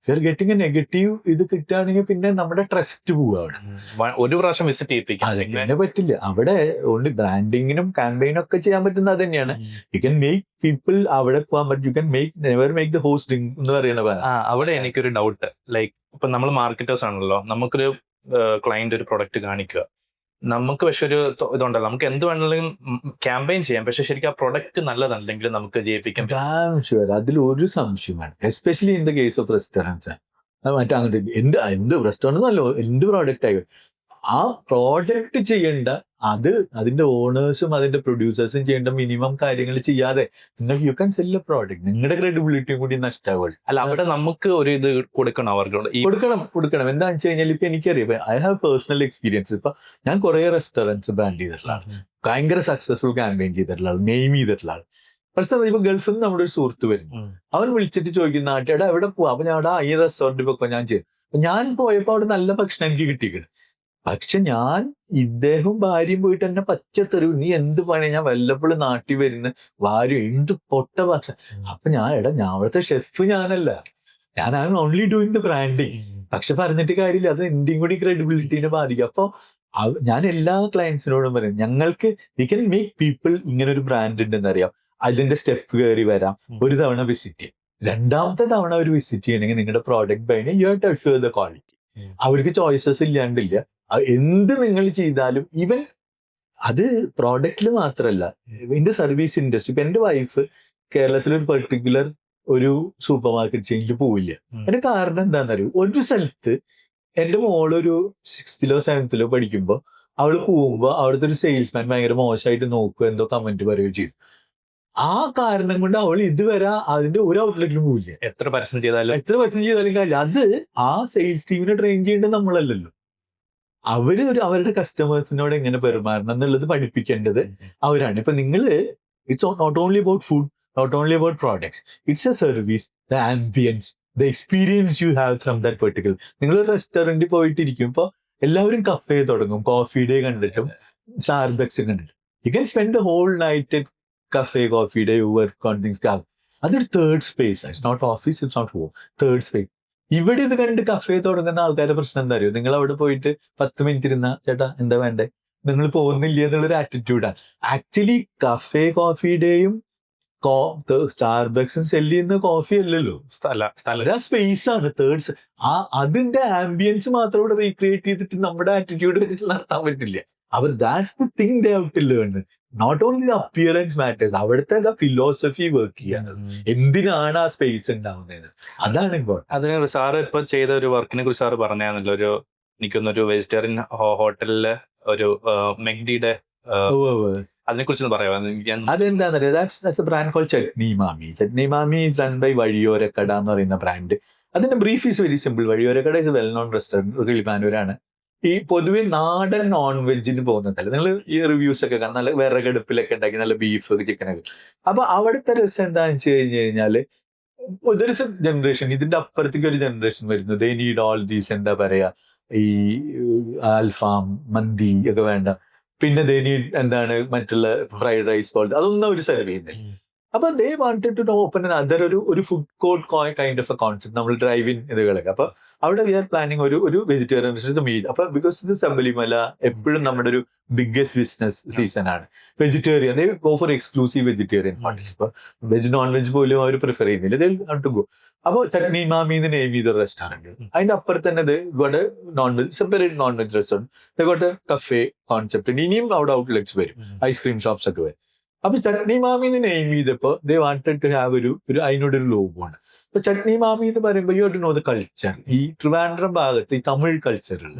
ഗെറ്റിംഗ് എ നെഗറ്റീവ് ഇത് കിട്ടുകയാണെങ്കിൽ പിന്നെ നമ്മുടെ ട്രസ്റ്റ് പോവുക. ഒരു പ്രാവശ്യം വിസിറ്റ് ചെയ്യിപ്പിക്കാം, പിന്നെ പറ്റില്ല. അവിടെ ഓൺലി ബ്രാൻഡിങ്ങിനും ക്യാമ്പയിനും ഒക്കെ ചെയ്യാൻ പറ്റുന്ന അത് തന്നെയാണ്. യു ക്യാൻ മേക്ക് പീപ്പിൾ അവിടെ പോകാൻ പറ്റും. You can never make the hosting എന്ന് പറയുന്ന. അവിടെ എനിക്കൊരു ഡൗട്ട്, ലൈക്ക് ഇപ്പൊ നമ്മൾ മാർക്കറ്റേഴ്സ് ആണല്ലോ, നമുക്കൊരു ക്ലയന്റ് ഒരു പ്രൊഡക്റ്റ് കാണിക്കുക, നമുക്ക് പക്ഷെ ഒരു ഇതുണ്ടല്ലോ, നമുക്ക് എന്ത് വേണമെങ്കിലും ക്യാമ്പയിൻ ചെയ്യാം, പക്ഷെ ശരിക്കും ആ പ്രൊഡക്റ്റ് നല്ലതല്ലെങ്കിൽ നമുക്ക് ജയിപ്പിക്കാം. അതിൽ ഒരു സംശയമാണ്, especially in the case of restaurants. മറ്റേ അങ്ങോട്ട് എന്ത് റെസ്റ്റോറൻറ്റ് നല്ലോ എന്ത് പ്രോഡക്റ്റ് ആയി ആ പ്രോഡക്റ്റ് ചെയ്യേണ്ട അതിന്റെ ഓണേഴ്സും അതിന്റെ പ്രൊഡ്യൂസേഴ്സും ചെയ്യേണ്ട മിനിമം കാര്യങ്ങൾ ചെയ്യാതെ നിങ്ങൾക്ക് you can sell A product. നിങ്ങളുടെ ക്രെഡിബിലിറ്റിയും കൂടി നഷ്ടമാവുള്ളൂ. അല്ല, അവിടെ നമുക്ക് ഒരു ഇത് കൊടുക്കണം, അവർക്ക് കൊടുക്കണം. എന്താണെന്ന് വെച്ച് കഴിഞ്ഞാൽ ഇപ്പൊ എനിക്കറിയാം, ഐ ഹാവ് പേഴ്സണൽ എക്സ്പീരിയൻസ്. ഇപ്പൊ ഞാൻ കുറെ റെസ്റ്റോറൻറ്റ്സ് ബ്രാൻഡ് ചെയ്തിട്ടുള്ള ആൾ, ഭയങ്കര സക്സസ്ഫുൾ ക്യാമ്പയിൻ ചെയ്തിട്ടുള്ള ആൾ, നെയിം ചെയ്തിട്ടുള്ള ആൾ. പക്ഷേ ഇപ്പൊ ഗൾഫിൽ നിന്ന് നമ്മുടെ ഒരു സുഹൃത്ത് വരുന്നു, അവൻ വിളിച്ചിട്ട് ചോദിക്കുന്ന നാട്ടിൽ എവിടെ പോവാ, അപ്പൊ ഞാൻ അവിടെ ഈ റെസ്റ്റോറൻറ്റിൽ പോക്കോ ഞാൻ ചെയ്തു. ഞാൻ പോയപ്പോ അവിടെ നല്ല ഭക്ഷണം എനിക്ക് കിട്ടിക്കണം. പക്ഷെ ഞാൻ ഇദ്ദേഹം ഭാര്യയും പോയിട്ട് എന്നെ പച്ചത്തെറിവ്, നീ എന്ത് പണി, ഞാൻ വല്ലപ്പോഴും നാട്ടിൽ വരുന്ന ഭാര്യ എന്ത് പൊട്ട ഭക്ഷണം. അപ്പൊ ഞാൻ അവിടുത്തെ ഷെഫ് ഞാനല്ല, ഞാനാണ് ഓൺലി ഡൂയിങ് ദ ബ്രാൻഡിങ്. പക്ഷെ പറഞ്ഞിട്ട് കാര്യമില്ല, അത് എന്റെയും കൂടി ക്രെഡിബിലിറ്റീനെ ബാധിക്കും. അപ്പൊ ഞാൻ എല്ലാ ക്ലയൻസിനോടും പറയും, ഞങ്ങൾക്ക് വി ക്യാൻ മേക്ക് പീപ്പിൾ ഇങ്ങനെ ഒരു ബ്രാൻഡ് ഉണ്ടെന്ന് അറിയാം. അതിന്റെ സ്റ്റെപ്പ് കയറി വരാം, ഒരു തവണ വിസിറ്റ് ചെയ്യും, രണ്ടാമത്തെ തവണ അവർ വിസിറ്റ് ചെയ്യണമെങ്കിൽ നിങ്ങളുടെ പ്രോഡക്റ്റ് ബൈനെ you have to assure the quality. അവർക്ക് ചോയ്സസ് ഇല്ലാണ്ടില്ല. എന്ത് നിങ്ങൾ ചെയ്താലും, ഈവൻ അത് പ്രോഡക്റ്റിൽ മാത്രമല്ല, ഇതിന്റെ സർവീസ് ഇൻഡസ്ട്രി. ഇപ്പൊ എന്റെ വൈഫ് കേരളത്തിലൊരു പെർട്ടിക്കുലർ ഒരു സൂപ്പർ മാർക്കറ്റ് ചെയിനിൽ പോവില്ല. അതിന്റെ കാരണം എന്താണെന്നറിയോ, ഒരു സ്ഥലത്ത് എന്റെ മോളൊരു 6th-ലോ 7th-ലോ പഠിക്കുമ്പോൾ അവള് പോകുമ്പോ അവിടുത്തെ ഒരു സെയിൽസ്മാൻ ഭയങ്കര മോശമായിട്ട് നോക്കുക, എന്തോ കമന്റ് പറയുകയോ ചെയ്തു. ആ കാരണം കൊണ്ട് അവൾ ഇതുവരെ അതിന്റെ ഒരു ഔട്ട്ലെറ്റിലും പോവില്ല. എത്ര പരസ്യം ചെയ്താലും കാര്യമില്ല. അത് ആ സെയിൽസ് ടീമിനെ ട്രെയിൻ ചെയ്യേണ്ടത് നമ്മളല്ലല്ലോ. അവരുടെ കസ്റ്റമേഴ്സിനോട് എങ്ങനെ പെരുമാറണം എന്നുള്ളത് പഠിപ്പിക്കേണ്ടത് അവരാണ്. ഇപ്പൊ നിങ്ങള് it's not only about food, not only about products, it's a service, the ambience, the experience you have from that particular. നിങ്ങൾ ഒരു റെസ്റ്റോറന്റിൽ പോയിട്ടിരിക്കും, ഇപ്പൊ എല്ലാവരും കഫേ തുടങ്ങും, കോഫി ഡേ കണ്ടിട്ടും സ്റ്റാർബക്സ് കണ്ടിട്ടും. You can spend the whole night cafe, coffee day, work on things. അതൊരു third space, it's not office, it's not home, third space. ഇവിടെ ഇത് കണ്ട് കഫേ തുടങ്ങുന്ന ആൾക്കാരുടെ പ്രശ്നം എന്താ അറിയോ, നിങ്ങൾ അവിടെ പോയിട്ട് 10 മിനിറ്റ് ഇരുന്ന ചേട്ടാ എന്താ വേണ്ടേ, നിങ്ങൾ പോകുന്നില്ല എന്നുള്ളൊരു ആറ്റിറ്റ്യൂഡാണ്. ആക്ച്വലി കഫേ കോഫി ഡേയും സ്റ്റാർബക്സും സെല്ല് ചെയ്യുന്ന കോഫി അല്ലല്ലോ, സ്പേസ് ആണ്. തേർഡ് അതിന്റെ ആംബിയൻസ് മാത്രം ഇവിടെ റീക്രിയേറ്റ് ചെയ്തിട്ട് നമ്മുടെ ആറ്റിറ്റ്യൂഡ് വെച്ചിട്ട് നടത്താൻ പറ്റില്ല. അപ്പൊ that's the thing they have to learn. Not only the appearance matters, അവിടുത്തെ ഫിലോസഫി വർക്ക് ചെയ്യാൻ, എന്തിനാണ് ആ സ്പേസ് ഉണ്ടാവുന്നത്, അതാണ് ഇമ്പോർട്ടൻറ്റ്. അതിന് സാറ് ഇപ്പൊ ചെയ്ത ഒരു വർക്കിനെ കുറിച്ച് സാറ് പറഞ്ഞാണല്ലോ, എനിക്കൊന്നൊരു വെജിറ്റേറിയൻ ഹോട്ടലില് ഒരു മെഗ്ഡിയുടെ അതിനെ കുറിച്ച് പറയാം. അതെന്താന്ന് അറിയാം, that's a brand called Chutney Mami. Chutney മാമി ഈസ് റൺ ബൈ വഴിയോരക്കട എന്ന് പറയുന്ന ബ്രാൻഡ്. അതിന്റെ ബ്രീഫ് ഈസ് വെരി സിമ്പിൾ. വഴിയോരക്കട ഇസ് വെൽ നോൺ റെസ്റ്റോറൻറ്റ്, കിളിമാനൂരാണ്. ഈ പൊതുവെ നാടൻ നോൺ വെജിന് പോകുന്ന സ്ഥലം, നിങ്ങൾ ഈ റിവ്യൂസ് ഒക്കെ കാണാം, നല്ല വിറകടുപ്പിലൊക്കെ ഉണ്ടാക്കി നല്ല ബീഫ് ചിക്കനൊക്കെ. അപ്പൊ അവിടുത്തെ രസം എന്താണെന്ന് വെച്ച് കഴിഞ്ഞ് കഴിഞ്ഞാല്, ഒരു ജനറേഷൻ ഇതിന്റെ അപ്പുറത്തേക്ക് ഒരു ജനറേഷൻ വരുന്നു. ദേ നീഡ് ഓൾ ദീസ്, എന്താ പറയാ, ഈ അൽഫാം മന്തി ഒക്കെ വേണ്ട, പിന്നെ ദേ നീഡ് എന്താണ് മറ്റുള്ള ഫ്രൈഡ് റൈസ് പോലത്തെ, അതൊന്നും അവർ സെർവ് ചെയ്യുന്നില്ല. അപ്പൊ they wanted to open other ഒരു food court kind of a concept, നമ്മൾ ഡ്രൈവ് ഇൻ ഇതുകളൊക്കെ. അപ്പൊ അവിടെ വി ആർ പ്ലാനിങ് ഒരു വെജിറ്റേറിയൻ മീൽ. അപ്പൊ ബിക്കോസ് ഇത് ശബരിമല എപ്പോഴും നമ്മുടെ ഒരു ബിഗ്ഗസ്റ്റ് ബിസിനസ് സീസൺ ആണ്. Vegetarian they go for exclusive vegetarian hotels. ഇപ്പൊ വെജ് നോൺ വെജ് പോലും അവർ പ്രിഫർ ചെയ്യുന്നില്ല, ദേ ഹാവ് ടു ഗോ. അപ്പൊ ചട്നി മാമി എന്ന് നെയിം ചെയ്ത റെസ്റ്റോറന്റ്, അതിന്റെ അപ്പുറത്ത് തന്നെ ഇവിടെ non veg separate non veg restaurant, ഇവിടെ കഫേ കോൺസെപ്റ്റ്. ഇനിയും അവിടെ ഔട്ട്ലെറ്റ്സ് വരും, ഐസ്ക്രീം ഷോപ്സ് ഒക്കെ വരും. അപ്പൊ ചട്നി മാമി എന്ന് നെയിം ചെയ്തപ്പോ ദേ വാണ്ടഡ് ടു ഹാവ് അതിനോടൊരു ലോഗോ ആണ്. അപ്പൊ ചട്നി മാമി എന്ന് പറയുമ്പോൾ you to know the culture. ഈ ട്രിവാൻഡ്രം ഭാഗത്ത് ഈ തമിഴ് കൾച്ചറിൽ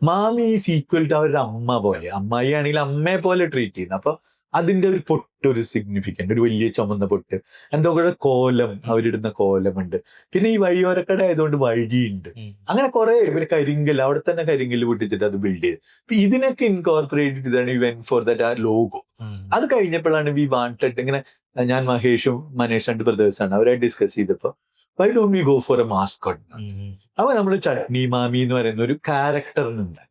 മാമി ഈസ് ഈക്വൽ ടു അവരുടെ അമ്മ പോലെ, അമ്മായി ആണെങ്കിൽ അമ്മയെ പോലെ ട്രീറ്റ് ചെയ്യുന്നത്. അപ്പൊ അതിന്റെ ഒരു പൊട്ടൊരു സിഗ്നിഫിക്കന്റ്, ഒരു വലിയ ചുമന്ന പൊട്ട്, എന്തോ കൂടെ കോലം, അവരിടുന്ന കോലമുണ്ട്. പിന്നെ ഈ വഴിയോരക്കട ആയതുകൊണ്ട് വഴിയുണ്ട്. അങ്ങനെ കുറെ, പിന്നെ കരിങ്കൽ, അവിടെ തന്നെ കരിങ്കല് പൊട്ടിച്ചിട്ട് അത് ബിൽഡ് ചെയ്ത്. അപ്പൊ ഇതിനൊക്കെ ഇൻകോർപ്പറേറ്റ് ചെയ്താണ് ഇവൻ ഫോർ ദാറ്റ് ആ ലോഗോ. അത് കഴിഞ്ഞപ്പോഴാണ് വി വാണ്ടഡ്, ഇങ്ങനെ ഞാൻ മഹേഷും മനേഷ് രണ്ട് ബ്രദേഴ്സാണ്, അവരെ ഡിസ്കസ് ചെയ്തപ്പോ why don't we go for A mascot. അപ്പൊ നമ്മള് ചട്നി മാമി എന്ന് പറയുന്ന ഒരു ക്യാരക്ടറിനുണ്ട്.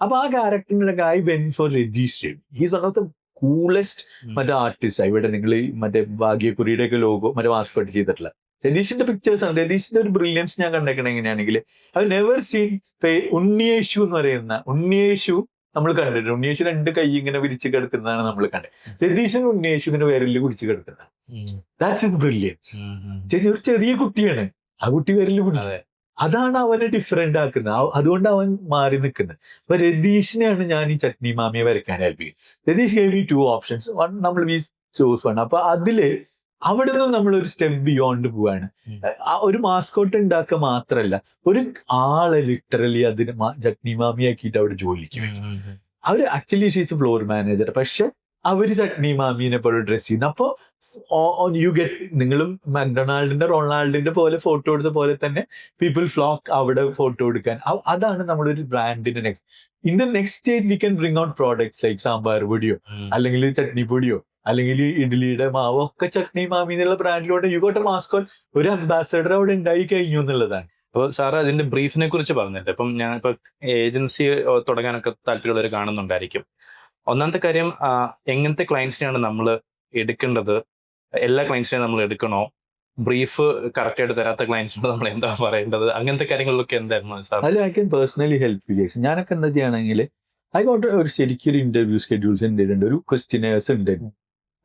അപ്പൊ ആ ക്യാരക്ടറിന്റെ I went for registered. He's one of the coolest മറ്റേ ആർട്ടിസ്റ്റ്. ഇവിടെ നിങ്ങൾ മറ്റേ ഭാഗ്യക്കുറിയുടെ ഒക്കെ ലോഗോ മറ്റേ മാസ്കോട്ട് ചെയ്തിട്ടുള്ള രതീഷിന്റെ പിക്ചേഴ്സ് ആണ്. രതീഷിന്റെ ഒരു ബ്രില്യൻസ് ഞാൻ കണ്ടേക്കണ എങ്ങനെയാണെങ്കിൽ, ഐ നെവർ സീൻ ഉണ്ണിയേശു എന്ന് പറയുന്ന ഉണ്ണിയേശു നമ്മൾ കണ്ടിട്ടുണ്ട്. ഉണ്ണിയേശു രണ്ട് കൈ ഇങ്ങനെ വിരിച്ച് കിടക്കുന്നതാണ് നമ്മൾ കണ്ടത്. രതീഷിന് ഉണ്ണിയേശു ഇങ്ങനെ വിരലിൽ പിടിച്ച് കിടക്കുന്ന, ദാറ്റ്സ് ഹിസ് ബ്രില്യൻസ്. ഒരു ചെറിയ കുട്ടിയാണ്, ആ കുട്ടി വിരലിൽ പിടിക്കുക, അതാണ് അവനെ ഡിഫറെന്റ് ആക്കുന്നത്. അതുകൊണ്ട് അവൻ മാറി നിൽക്കുന്നത്. അപ്പൊ രതീഷിനെയാണ് ഞാൻ ഈ ചട്നി മാമിയെ വരയ്ക്കാൻ ഹെൽപ്പ് ചെയ്യും. Ratheesh gave me 2 options. One നമ്മൾ വി ചൂസ് വൺ. അപ്പൊ അതില് അവിടെ നിന്ന് നമ്മൾ ഒരു സ്റ്റെപ്പ് ബിയോണ്ട് പോവാണ്. ഒരു മാസ്കോട്ട് ഉണ്ടാക്കുക മാത്രല്ല, ഒരു ആളെ ലിറ്ററലി അതിന് ചട്നി മാമിയാക്കിയിട്ട് അവിടെ ജോലിക്ക് വരും. അവര് ആക്ച്വലി ഷീസ് ഫ്ലോർ മാനേജർ, പക്ഷെ അവര് ചട്നി മാമീനെ പോലെ ഡ്രസ് ചെയ്യുന്നു. അപ്പോ യു ഗെറ്റ്, നിങ്ങളും മക്ഡൊണാൾഡിന്റെ റൊണാൾഡിന്റെ പോലെ ഫോട്ടോ എടുത്ത പോലെ തന്നെ പീപ്പിൾ ഫ്ലോക്ക് അവിടെ ഫോട്ടോ എടുക്കാൻ. അതാണ് നമ്മളൊരു ബ്രാൻഡിന്റെ next. In the next stage we can bring out products like sambar പൊടിയോ അല്ലെങ്കിൽ ചട്നി പൊടിയോ അല്ലെങ്കിൽ ഇഡ്ഡലിയുടെ മാവോ ഒക്കെ ചട്നി മാമി എന്നുള്ള ബ്രാൻഡിലൂടെ യു ഗോട്ട് എ മാസ്കോട്ട്, ഒരു അംബാസഡർ അവിടെ ഉണ്ടായി കഴിഞ്ഞു എന്നുള്ളതാണ്. അപ്പോൾ സാറ് അതിന്റെ ബ്രീഫിനെ കുറിച്ച് പറഞ്ഞിട്ട്, ഇപ്പം ഞാനിപ്പോൾ ഏജൻസി തുടങ്ങാനൊക്കെ താല്പര്യമുള്ളവർ കാണുന്നുണ്ടായിരിക്കും. ഒന്നാമത്തെ കാര്യം, എങ്ങനത്തെ ക്ലയൻസിനെയാണ് നമ്മൾ എടുക്കേണ്ടത്? എല്ലാ ക്ലയൻസിനെയും നമ്മൾ എടുക്കണോ? ബ്രീഫ് കറക്റ്റ് ആയിട്ട് തരാത്ത ക്ലയൻസിനോട് നമ്മൾ എന്താ പറയേണ്ടത്? അങ്ങനത്തെ കാര്യങ്ങളിലൊക്കെ എന്തായിരുന്നു സാർ? അതിൽ I can personally help you. ഞാനൊക്കെ എന്താ ചെയ്യണമെങ്കിൽ ഐ ഗോട്ട് ഒരു ശരിക്കും ഒരു ഇന്റർവ്യൂ സ്കെഡ്യൂൾസ് ഉണ്ട്, ഒരു ക്വസ്റ്റ്യനേഴ്സ് ഉണ്ട്.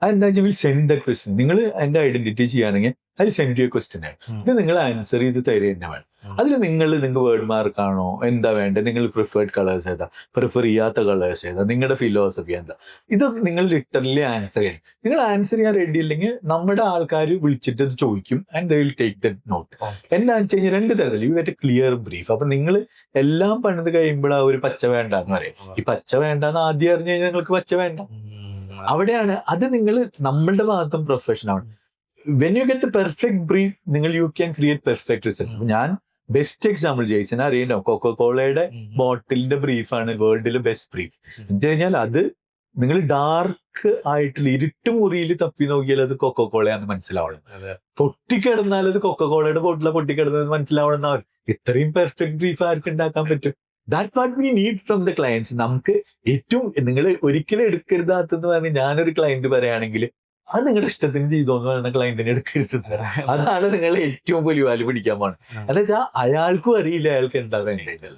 അതെന്താ വെച്ചാൽ വിൽ സെൻഡ് ദ ക്വസ്റ്റ്യൻ. നിങ്ങൾ എന്റെ ഐഡന്റിറ്റി ചെയ്യുകയാണെങ്കിൽ അതിൽ സെൻഡ് യു ക്വസ്റ്റ്യൻ. ഇത് നിങ്ങൾ ആൻസർ ചെയ്ത് തരുക തന്നെ വേണം. അതിൽ നിങ്ങൾ വേർഡ് മാർക്കാണോ, എന്താ വേണ്ടത്, നിങ്ങൾ പ്രിഫേർഡ് കളേഴ്സ് ഏതാ, പ്രിഫർ ചെയ്യാത്ത കളേഴ്സ് ഏതാ, നിങ്ങളുടെ ഫിലോസഫി എന്താ, ഇതൊക്കെ നിങ്ങൾ ലിറ്ററലി ആൻസർ ചെയ്യണം. നിങ്ങൾ ആൻസർ ചെയ്യാൻ റെഡി ഇല്ലെങ്കിൽ നമ്മുടെ ആൾക്കാർ വിളിച്ചിട്ട് ഇത് ചോദിക്കും, and they will take the note. എന്താണെന്ന് വെച്ച് കഴിഞ്ഞാൽ 2 തരത്തിൽ you get a clear brief. അപ്പൊ നിങ്ങൾ എല്ലാം പണിത് കഴിയുമ്പോൾ ആ ഒരു പച്ച വേണ്ട എന്ന് പറയും. ഈ പച്ച വേണ്ടെന്ന് ആദ്യം അറിഞ്ഞു കഴിഞ്ഞാൽ നിങ്ങൾക്ക് പച്ച വേണ്ട. അവിടെയാണ് അത് നിങ്ങൾ നമ്മളുടെ ഭാഗത്തും പ്രൊഫഷൻ ആണ്. When you get the perfect brief, നിങ്ങൾ you can create perfect result. ഞാൻ ബെസ്റ്റ് എക്സാമ്പിൾ ജെയ്സൺ അറിയണോ, കൊക്കോകോളയുടെ ബോട്ടിലിന്റെ ബ്രീഫാണ് വേൾഡിലെ ബെസ്റ്റ് ബ്രീഫ്. എന്ന് കഴിഞ്ഞാൽ അത് നിങ്ങൾ ഡാർക്ക് ആയിട്ടുള്ള ഇരുട്ട് മുറിയിൽ തപ്പി നോക്കിയാൽ അത് കൊക്കോകോളയാന്ന് മനസ്സിലാവണം. പൊട്ടിക്കിടന്നാൽ അത് കൊക്കോകോളയുടെ ബോട്ടിലെ പൊട്ടിക്കിടന്നത് മനസ്സിലാവണം. ഇത്രയും പെർഫെക്റ്റ് ബ്രീഫ് ആർക്ക് ഉണ്ടാക്കാൻ പറ്റും? That what we need from the clients. നമുക്ക് ഏറ്റവും, നിങ്ങൾ ഒരിക്കലും എടുക്കരുതാത്തെന്ന് പറഞ്ഞ് ഞാനൊരു ക്ലയന്റ് പറയുകയാണെങ്കിൽ അത് നിങ്ങളുടെ ഇഷ്ടത്തിന് ചെയ്തോന്ന് പറയുന്ന ക്ലയന്റിനെ എടുക്കരുത്. അതാണ് നിങ്ങൾ ഏറ്റവും പുലിവാല് പിടിക്കാൻ പോണത്. എന്താ വെച്ചാൽ അയാൾക്കും അറിയില്ല അയാൾക്ക് എന്താ വേണ്ടത്.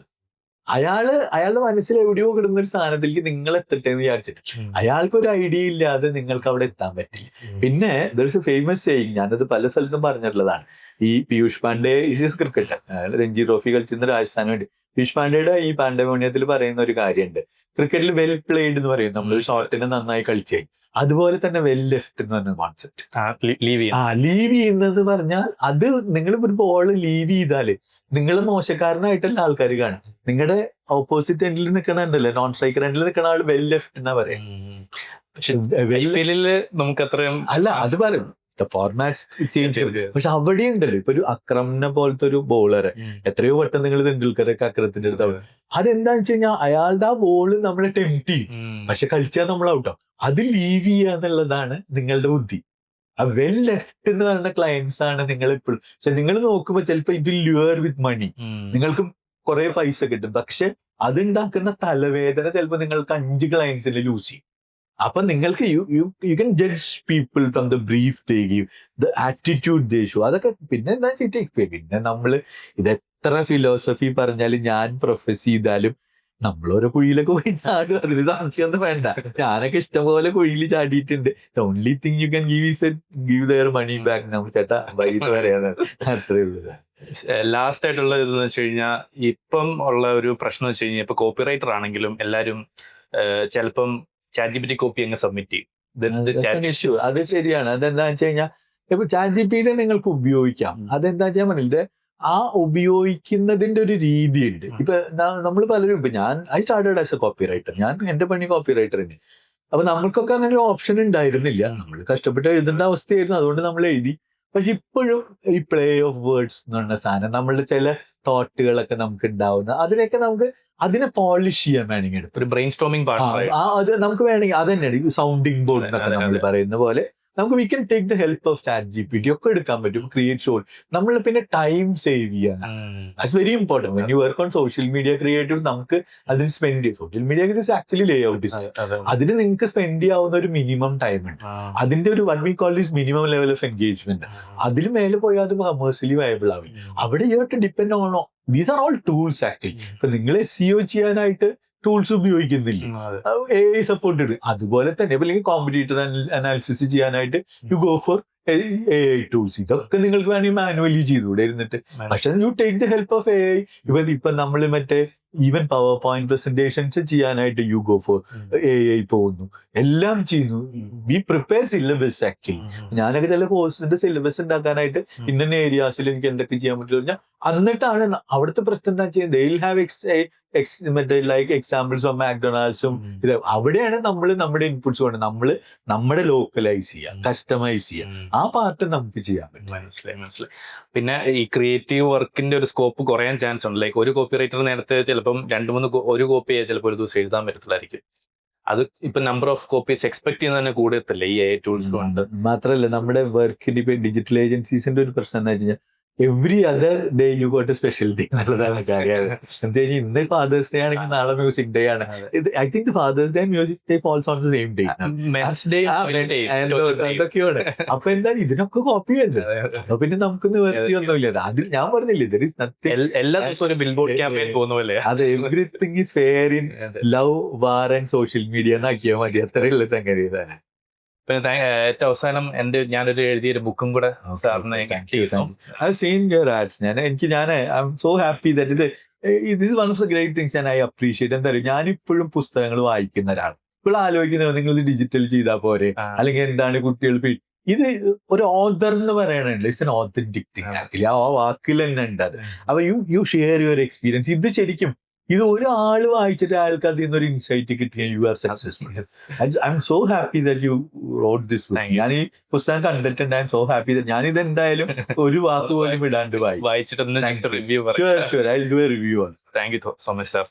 അയാളുടെ മനസ്സിൽ എവിടെയോ കിടന്ന ഒരു സാധനത്തിലേക്ക് നിങ്ങൾ എത്തട്ടെ എന്ന് വിചാരിച്ചിട്ട് അയാൾക്ക് ഒരു ഐഡിയ ഇല്ലാതെ നിങ്ങൾക്ക് അവിടെ എത്താൻ പറ്റില്ല. പിന്നെ ദർസ് എ ഫേമസ് സേയിങ്, ഞാനത് പല സ്ഥലത്തും പറഞ്ഞിട്ടുള്ളതാണ്. ഈ Piyush Pandey is cricketer, Ranji trophy കളിച്ചിരുന്ന രാജസ്ഥാന് വേണ്ടി. പീയൂഷ് പാണ്ഡെയുടെ ഈ പാണ്ഡ്യമോണിയത്തിൽ പറയുന്ന ഒരു കാര്യമുണ്ട്, ക്രിക്കറ്റിൽ വെൽ പ്ലേഡ് എന്ന് പറയും, നമ്മൾ ഷോട്ടിനെ നന്നായി കളിച്ചു. അതുപോലെ തന്നെ വെൽ ലെഫ്റ്റ് എന്ന് പറഞ്ഞ കോൺസെപ്റ്റ്. ലീവ് ചെയ്യുന്നത് പറഞ്ഞാൽ അത് നിങ്ങൾ ഒരു ബോൾ ലീവ് ചെയ്താല് നിങ്ങൾ മോശക്കാരനായിട്ടല്ല ആൾക്കാർ കാണും. നിങ്ങളുടെ ഓപ്പോസിറ്റ് എൻഡിൽ നിൽക്കണല്ലേ, നോൺ സ്ട്രൈക്കർ എൻഡിൽ നിൽക്കണ ആൾ വെൽ ലെഫ്റ്റ് എന്നാ പറയാം. നമുക്ക് അത്രയും അല്ല, അത് പറയും ഫോർമാറ്റ് ചേഞ്ച്. പക്ഷെ അവിടെ ഉണ്ടല്ലോ ഇപ്പൊ ഒരു അക്രമിനെ പോലത്തെ ഒരു ബോളറെ എത്രയോ വട്ടം നിങ്ങൾ തെണ്ടുൽക്കറൊക്കെ അക്രമത്തിന്റെ അടുത്ത്. അതെന്താന്ന് വെച്ച് കഴിഞ്ഞാൽ അയാളുടെ ആ ബോള് നമ്മളെ ടെംപ്റ്റ് ചെയ്യും, പക്ഷെ കളിച്ചാൽ നമ്മൾ ഔട്ടാവും. അത് ലീവ് ചെയ്യുക എന്നുള്ളതാണ് നിങ്ങളുടെ ബുദ്ധി. ആ വെൽ ലെഫ്റ്റ് എന്ന് പറയുന്ന ക്ലയൻസ് ആണ് നിങ്ങൾ ഇപ്പോഴും. പക്ഷെ നിങ്ങൾ നോക്കുമ്പോൾ ചിലപ്പോൾ ഇറ്റ് വിൽ ലുവർ വിത്ത് മണി, നിങ്ങൾക്ക് കുറെ പൈസ കിട്ടും, പക്ഷെ അതുണ്ടാക്കുന്ന തലവേദന ചിലപ്പോൾ നിങ്ങൾക്ക് 5 ക്ലയൻസിനെ ലൂസ് ചെയ്യും. അപ്പൊ നിങ്ങൾക്ക് you can judge people from the brief they give, the attitude they show. അതൊക്കെ പിന്നെ എന്താ വെച്ചിട്ട് എക്സ്പ്ലെയിൻ. പിന്നെ നമ്മള് ഇത് എത്ര ഫിലോസഫി പറഞ്ഞാലും ഞാൻ പ്രൊഫസ് ചെയ്താലും നമ്മളോരോ കുഴിയിലൊക്കെ പോയി ചാടും, അതിന് സംശയമൊന്നും വേണ്ട. ഞാനൊക്കെ ഇഷ്ടംപോലെ കുഴിയിൽ ചാടിയിട്ടുണ്ട്. The only thing you can give their money back. നമ്മൾ ചേട്ടാ വൈകിട്ട് പറയാതെ അത്രേ ഉള്ളൂ. ലാസ്റ്റ് ആയിട്ടുള്ള ഇതെന്ന് വെച്ച് കഴിഞ്ഞാൽ ഇപ്പം ഉള്ള ഒരു പ്രശ്നം വെച്ച് കഴിഞ്ഞാൽ ഇപ്പൊ കോപ്പിറൈറ്റർ ആണെങ്കിലും എല്ലാവരും ചിലപ്പം ChatGPT കോപ്പി അങ്ങ് സബ്മിറ്റ് ചെയ്യും. ഇഷ്യൂ അത് ശരിയാണ്. അതെന്താ വെച്ച് കഴിഞ്ഞാൽ ഇപ്പൊ ChatGPT നിങ്ങൾക്ക് ഉപയോഗിക്കാം. അതെന്താ വെച്ചാൽ പറഞ്ഞില്ലേ, ആ ഉപയോഗിക്കുന്നതിന്റെ ഒരു രീതിയുണ്ട്. ഇപ്പൊ നമ്മൾ പലരും, ഇപ്പൊ I started as A copy writer, ഞാൻ എന്റെ പണി കോപ്പി റൈറ്റർ തന്നെ. അപ്പൊ നമ്മൾക്കൊക്കെ അങ്ങനെ ഒരു ഓപ്ഷൻ ഉണ്ടായിരുന്നില്ല. നമ്മൾ കഷ്ടപ്പെട്ട് എഴുതേണ്ട അവസ്ഥയായിരുന്നു, അതുകൊണ്ട് നമ്മൾ എഴുതി. പക്ഷെ ഇപ്പോഴും ഈ പ്ലേ ഓഫ് വേർഡ്സ് എന്ന് പറഞ്ഞ സാധനം, നമ്മളുടെ ചില തോട്ടുകളൊക്കെ നമുക്ക് ഉണ്ടാവുന്ന അതിനൊക്കെ നമുക്ക് അതിനെ പോളിഷ് ചെയ്യാൻ വേണമെങ്കിൽ എടുത്തു. ഒരു ബ്രെയിൻ സ്റ്റോമിംഗ് പാർട്ണർ. അത് നമുക്ക് വേണമെങ്കിൽ അത് തന്നെയാണ് ഈ സൗണ്ടിങ് ബോർഡ് എന്നൊക്കെ നമ്മൾ പറയുന്ന പോലെ നമുക്ക് we can take the help of ChatGPT ഒക്കെ എടുക്കാൻ പറ്റും. ക്രിയേറ്റ് ഷോ നമ്മൾ പിന്നെ ടൈം സേവ് ചെയ്യാൻ that's very important. When you work on social media creative നമുക്ക് അതിന് സ്പെൻഡ് ചെയ്യും. സോഷ്യൽ മീഡിയ ക്രിയേറ്റീവ്സ് ആക്ച്വലി ലേ ഔട്ട് ഡിസൈൻ, അതിന് നിങ്ങൾക്ക് സ്പെൻഡ് ചെയ്യാവുന്ന ഒരു മിനിമം ടൈം ഉണ്ട്. അതിന്റെ ഒരു one we call this minimum level of engagement. അതിൽ മേലെ പോയാൽ അത് കമേഴ്സ്യലി വയബിൾ ആവും. അവിടെ you have to depend on these are all tools actually. ഇപ്പൊ നിങ്ങൾ SEO ചെയ്യാനായിട്ട് ടൂൾസ് ഉപയോഗിക്കുന്നില്ല, AI സപ്പോർട്ടഡ്. അതുപോലെ തന്നെ ഇപ്പൊ അല്ലെങ്കിൽ കോമ്പറ്റീറ്റർ അനാലിസിസ് ചെയ്യാനായിട്ട് you go for AI tools. ഇതൊക്കെ നിങ്ങൾക്ക് വേണമെങ്കിൽ മാനുവലി ചെയ്തുകൂടെ ഇരുന്നിട്ട്. പക്ഷെ you take the help of AI. ഇപ്പൊ നമ്മൾ മറ്റേ ഈവൻ പവർ പോയിന്റ് പ്രസന്റേഷൻസ് ചെയ്യാനായിട്ട് യു ഗോ ഫോർ AI പോകുന്നു, എല്ലാം ചെയ്യുന്നു. We prepare syllabus actually. ഞാനൊക്കെ ചില കോഴ്സിന്റെ സിലബസ് ഉണ്ടാക്കാനായിട്ട് ഇന്ന ഏരിയാസിൽ എനിക്ക് എന്തൊക്കെ ചെയ്യാൻ പറ്റും പറഞ്ഞാൽ എന്നിട്ടാണ് അവിടുത്തെ പ്രശ്നം എന്താ ചെയ്യുന്നത്, മറ്റേ ലൈക്ക് എക്സാമ്പിൾസ് ഓഫ് മാക്ഡൊണാൾഡ്സും ഇത് അവിടെയാണ് നമ്മൾ നമ്മുടെ ഇൻപുട്സ് കൊണ്ട് നമ്മൾ നമ്മുടെ ലോക്കലൈസ് ചെയ്യുക, കസ്റ്റമൈസ് ചെയ്യുക. ആ പാർട്ട് നമുക്ക് ചെയ്യാൻ പറ്റും. മനസ്സിലായി. പിന്നെ ഈ ക്രിയേറ്റീവ് വർക്കിന്റെ ഒരു സ്കോപ്പ് കുറയാൻ ചാൻസ് ഉണ്ട്. ലൈക്ക് ഒരു കോപ്പി റൈറ്റർ നേരത്തെ ചിലപ്പം 2-3 ഒരു കോപ്പിയെ ചിലപ്പോൾ ഒരു ദിവസം എഴുതാൻ പറ്റത്തില്ലായിരിക്കും. അത് ഇപ്പൊ നമ്പർ ഓഫ് കോപ്പീസ് എക്സ്പെക്ട് ചെയ്യുന്നത് തന്നെ കൂടത്തില്ല ഈ AI ടൂൾസ് കൊണ്ട്. മാത്രമല്ല നമ്മുടെ വർക്കിന്റെ ഇപ്പൊ ഡിജിറ്റൽ ഏജൻസീസിന്റെ ഒരു പ്രശ്നം എന്താ വെച്ച് കഴിഞ്ഞാൽ every other day you got a special day എന്നുള്ളതാണ് കാര്യം. എന്താ കഴിഞ്ഞാൽ ഇന്ന് ഫാദേഴ്സ് ഡേ ആണെങ്കിൽ നാളെ മ്യൂസിക് ഡേ ആണ്. I think Father's Day Music Day falls on the same day. എന്തൊക്കെയാണ്. അപ്പൊ എന്താണ് ഇതിനൊക്കെ കോപ്പി ഉണ്ട്. അപ്പൊ പിന്നെ നമുക്ക് നിവർത്തിയൊന്നുമില്ല. അതിൽ ഞാൻ പറഞ്ഞില്ലേ, ദർ ഈസ് നത്തിങ്. എല്ലാ ദിവസവും ഒരു ബിൽബോർഡ് ക്യാമ്പയിൻ പോകുന്ന പോലെ. അത് everything is fair in love, war and social media എന്നാക്കിയാൽ മതി. അത്രയുള്ള സംഗതി ഇതാണ്. പിന്നെ ഏറ്റവും അവസാനം ഞാനൊരു എഴുതിയൊരു ബുക്കും കൂടെ സാറിന് I M so happy that this one of the great things and I appreciate. എന്താ പറയുക, ഞാനിപ്പോഴും പുസ്തകങ്ങൾ വായിക്കുന്ന ഒരാളാണ്. ഇപ്പോൾ ആലോചിക്കുന്നത് നിങ്ങൾ ഡിജിറ്റൽ ചെയ്താൽ പോരെ, അല്ലെങ്കിൽ എന്താണ് കുട്ടികൾ. ഇത് ഒരു ഓഥർ എന്ന് പറയണുണ്ട്, it's an authentic thing actually. ആ വാക്കിൽ തന്നെ ഉണ്ട് അത്. അപ്പൊ യു ഷെയർ യുവർ എക്സ്പീരിയൻസ്. ഇത് ശരിക്കും ഇത് ഒരാൾ വായിച്ചിട്ട് അയാൾക്ക് അതിൽ നിന്നൊരു ഇൻസൈറ്റ് കിട്ടിയാൽ you are successful. I'm so happy that you wrote this book. ഞാൻ ഈ പുസ്തകം കണ്ടിട്ടുണ്ട്. I'm so happy that ഞാൻ ഇത് എന്തായാലും ഒരു വാക്ക് പോലും വിടാണ്ട് വായിച്ചിട്ട് review. Sure I will do a review on. Thank you so much sir.